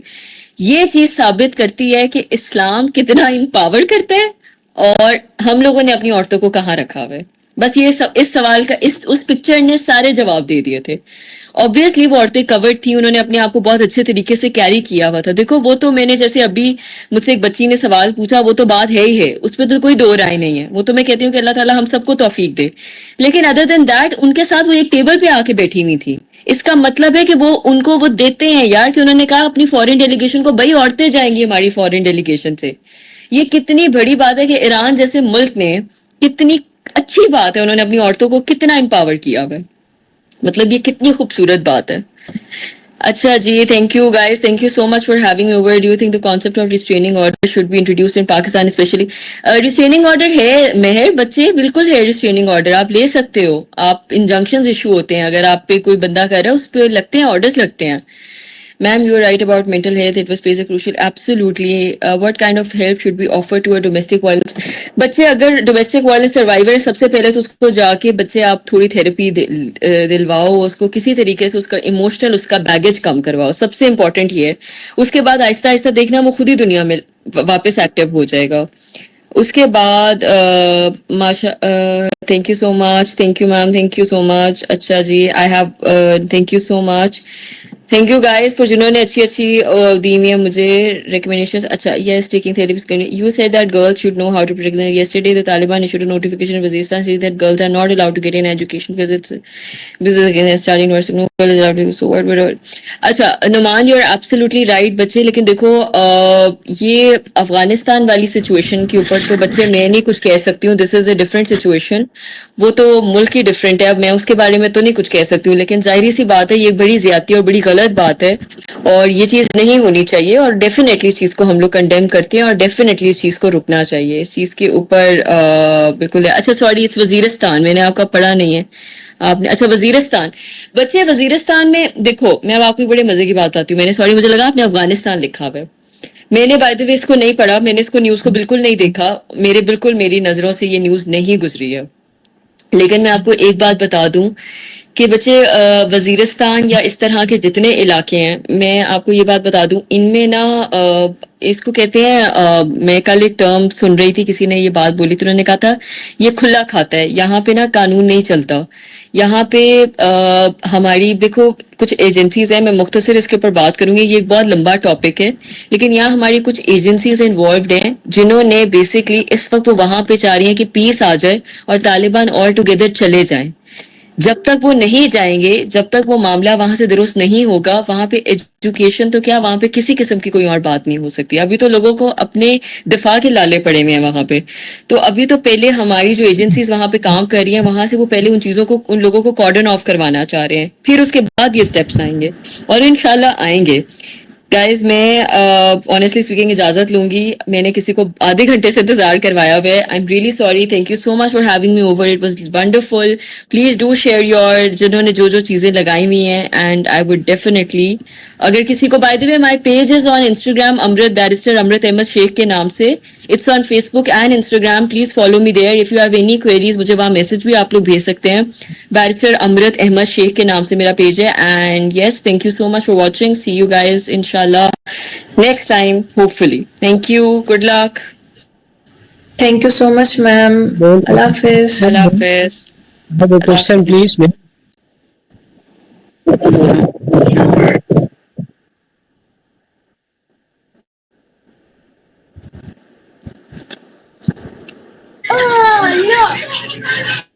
یہ چیز ثابت کرتی ہے کہ اسلام کتنا امپاور کرتا ہے اور ہم لوگوں نے اپنی عورتوں کو کہاں رکھا ہوا ہے. بس یہ اس سوال کا اس پکچر نے سارے جواب دے دیے تھے. obviously وہ عورتیں کورڈ تھیں, انہوں نے اپنے آپ کو بہت اچھے طریقے سے کیری کیا ہوا تھا. دیکھو وہ تو میں نے جیسے ابھی مجھ سے ایک بچی نے سوال پوچھا, وہ تو بات ہے ہی ہے, اس پہ تو کوئی دو رائے نہیں ہے. وہ تو میں کہتی ہوں کہ اللہ تعالیٰ ہم سب کو توفیق دے. لیکن ادر دین دیٹ ان کے ساتھ وہ ایک ٹیبل پہ آ کے بیٹھی ہوئی تھی. اس کا مطلب ہے کہ وہ ان کو وہ دیتے ہیں یار, کہ انہوں نے کہا اپنی فورن ڈیلیگیشن کو بھائی عورتیں جائیں گی ہماری فورن ڈیلیگیشن سے. یہ کتنی بڑی بات ہے کہ ایران جیسے ملک نے, کتنی اچھی بات ہے, انہوں نے اپنی عورتوں کو کتنا امپاور کیا ہوا ہے. مطلب یہ کتنی خوبصورت بات ہے. اچھا جی, thank you guys, thank you so much for having me over. Do you think the concept of restraining order should be introduced in Pakistan especially? restraining order ہے مہر بچے, بالکل ہے restraining order, آپ لے سکتے ہو. آپ injunctions issue ہوتے ہیں, اگر آپ پہ کوئی بندہ کر رہا ہے اس پہ لگتے ہیں orders لگتے ہیں. Ma'am, you are right about mental health. It was plays a crucial. Absolutely. What kind of help should be offered to a domestic violence? بچے اگر ڈومیسٹک وائلنس سروائیور ہے, سب سے پہلے تو اس کو جا کے بچے آپ تھوڑی تھیراپی دلواؤ, اس کو کسی طریقے سے اس کا ایموشنل اس کا بیگیج کم کرواؤ. سب سے امپورٹنٹ یہ ہے. اس کے بعد آہستہ آہستہ دیکھنا وہ خود ہی دنیا میں واپس ایکٹیو ہو جائے گا. اس کے بعد thank you so much, thank you ma'am, thank you so much. اچھا جی, I have thank you so much, thank you guys for جنہوں نے اچھی دی ہوئی ہیں مجھے ریکمینڈیشنز. اچھا yes, taking therapies you said that girls should know how to protect them. Yesterday the Taliban issued a notification in Waziristan saying that girls are not allowed to get an education because it's business against starting university. No girl is allowed to. So what? اچھا Noman, you are absolutely right بچے. لیکن دیکھو یہ افغانستان والی سچویشن کے اوپر تو بچے میں نہیں کچھ کہہ سکتی ہوں. دس از اے ڈفرینٹ سچویشن, وہ تو ملک ہی ڈفرینٹ ہے. اب میں اس کے بارے میں تو نہیں کچھ کہہ سکتی ہوں, لیکن ظاہری سی بات ہے یہ بڑی زیادتی اور بڑی غلط بات ہے, اور یہ چیز نہیں ہونی چاہیے. اور ڈیفینیٹلی اس چیز کو ہم لوگ کنڈیم کرتے ہیں, اور ڈیفینیٹلی اس چیز کو رکنا چاہیے. اس چیز کے اوپر بالکل. اچھا سوری, اس وزیرستان میں نے آپ کا پڑھا نہیں ہے آپ نے. اچھا وزیرستان, بچے وزیرستان میں دیکھو میں اب آپ کو بڑے مزے کی بات آتی ہوں. میں نے سوری مجھے لگا آپ نے افغانستان لکھا ہوا ہے. میں نے بائی دا وے اس کو نہیں پڑھا, میں نے اس کو نیوز کو بالکل نہیں دیکھا, میری نظروں سے یہ نیوز نہیں گزری ہے. لیکن میں آپ کو ایک بات بتا دوں کہ بچے وزیرستان یا اس طرح کے جتنے علاقے ہیں، میں آپ کو یہ بات بتا دوں، ان میں نا اس کو کہتے ہیں، میں کل ایک ٹرم سن رہی تھی، کسی نے یہ بات بولی تو انہوں نے کہا تھا یہ کھلا کھاتا ہے، یہاں پہ نا قانون نہیں چلتا. یہاں پہ ہماری دیکھو کچھ ایجنسیز ہیں، میں مختصر اس کے اوپر بات کروں گی، یہ ایک بہت لمبا ٹاپک ہے، لیکن یہاں ہماری کچھ ایجنسیز انوالوڈ ہیں جنہوں نے بیسکلی اس وقت وہ وہاں پہ چاہ رہی ہیں کہ پیس آ جائے اور طالبان آل ٹوگیدر چلے جائیں. جب تک وہ نہیں جائیں گے، جب تک وہ معاملہ وہاں سے درست نہیں ہوگا، وہاں پہ ایجوکیشن تو کیا، وہاں پہ کسی قسم کی کوئی اور بات نہیں ہو سکتی. ابھی تو لوگوں کو اپنے دفاع کے لالے پڑے ہوئے ہیں وہاں پہ. تو ابھی تو پہلے ہماری جو ایجنسیز وہاں پہ کام کر رہی ہیں، وہاں سے وہ پہلے ان چیزوں کو، ان لوگوں کو کارڈن آف کروانا چاہ رہے ہیں، پھر اس کے بعد یہ سٹیپس آئیں گے اور انشاءاللہ آئیں گے. گائز میں آنیسٹلی اسپیکنگ اجازت لوں گی، میں نے کسی کو آدھے گھنٹے سے انتظار کروایا ہوا ہے. آئی am really sorry. Thank you so much for having me over. It was wonderful. Please do share your, جنہوں نے جو جو چیزیں لگائی ہوئی ہیں، اینڈ آئی وڈ ڈیفینیٹلی، اگر کسی کو، by the way my page is on Instagram Amrit, barrister Amrit Ahmed Sheikh کے نام سے. It's on Facebook and Instagram. Please follow me there. If you have any queries مجھے وہاں میسج بھی آپ لوگ بھیج سکتے ہیں. بیرسٹر امرت احمد شیخ کے نام سے میرا پیج ہے. And yes, thank you so much for watching. See you guys انشاءاللہ next time hopefully. Thank you. Good luck. Thank you so much, ma'am. Allah Hafiz. اللہ حافظ. Have a اللہ question, حافظ. please. Oh no!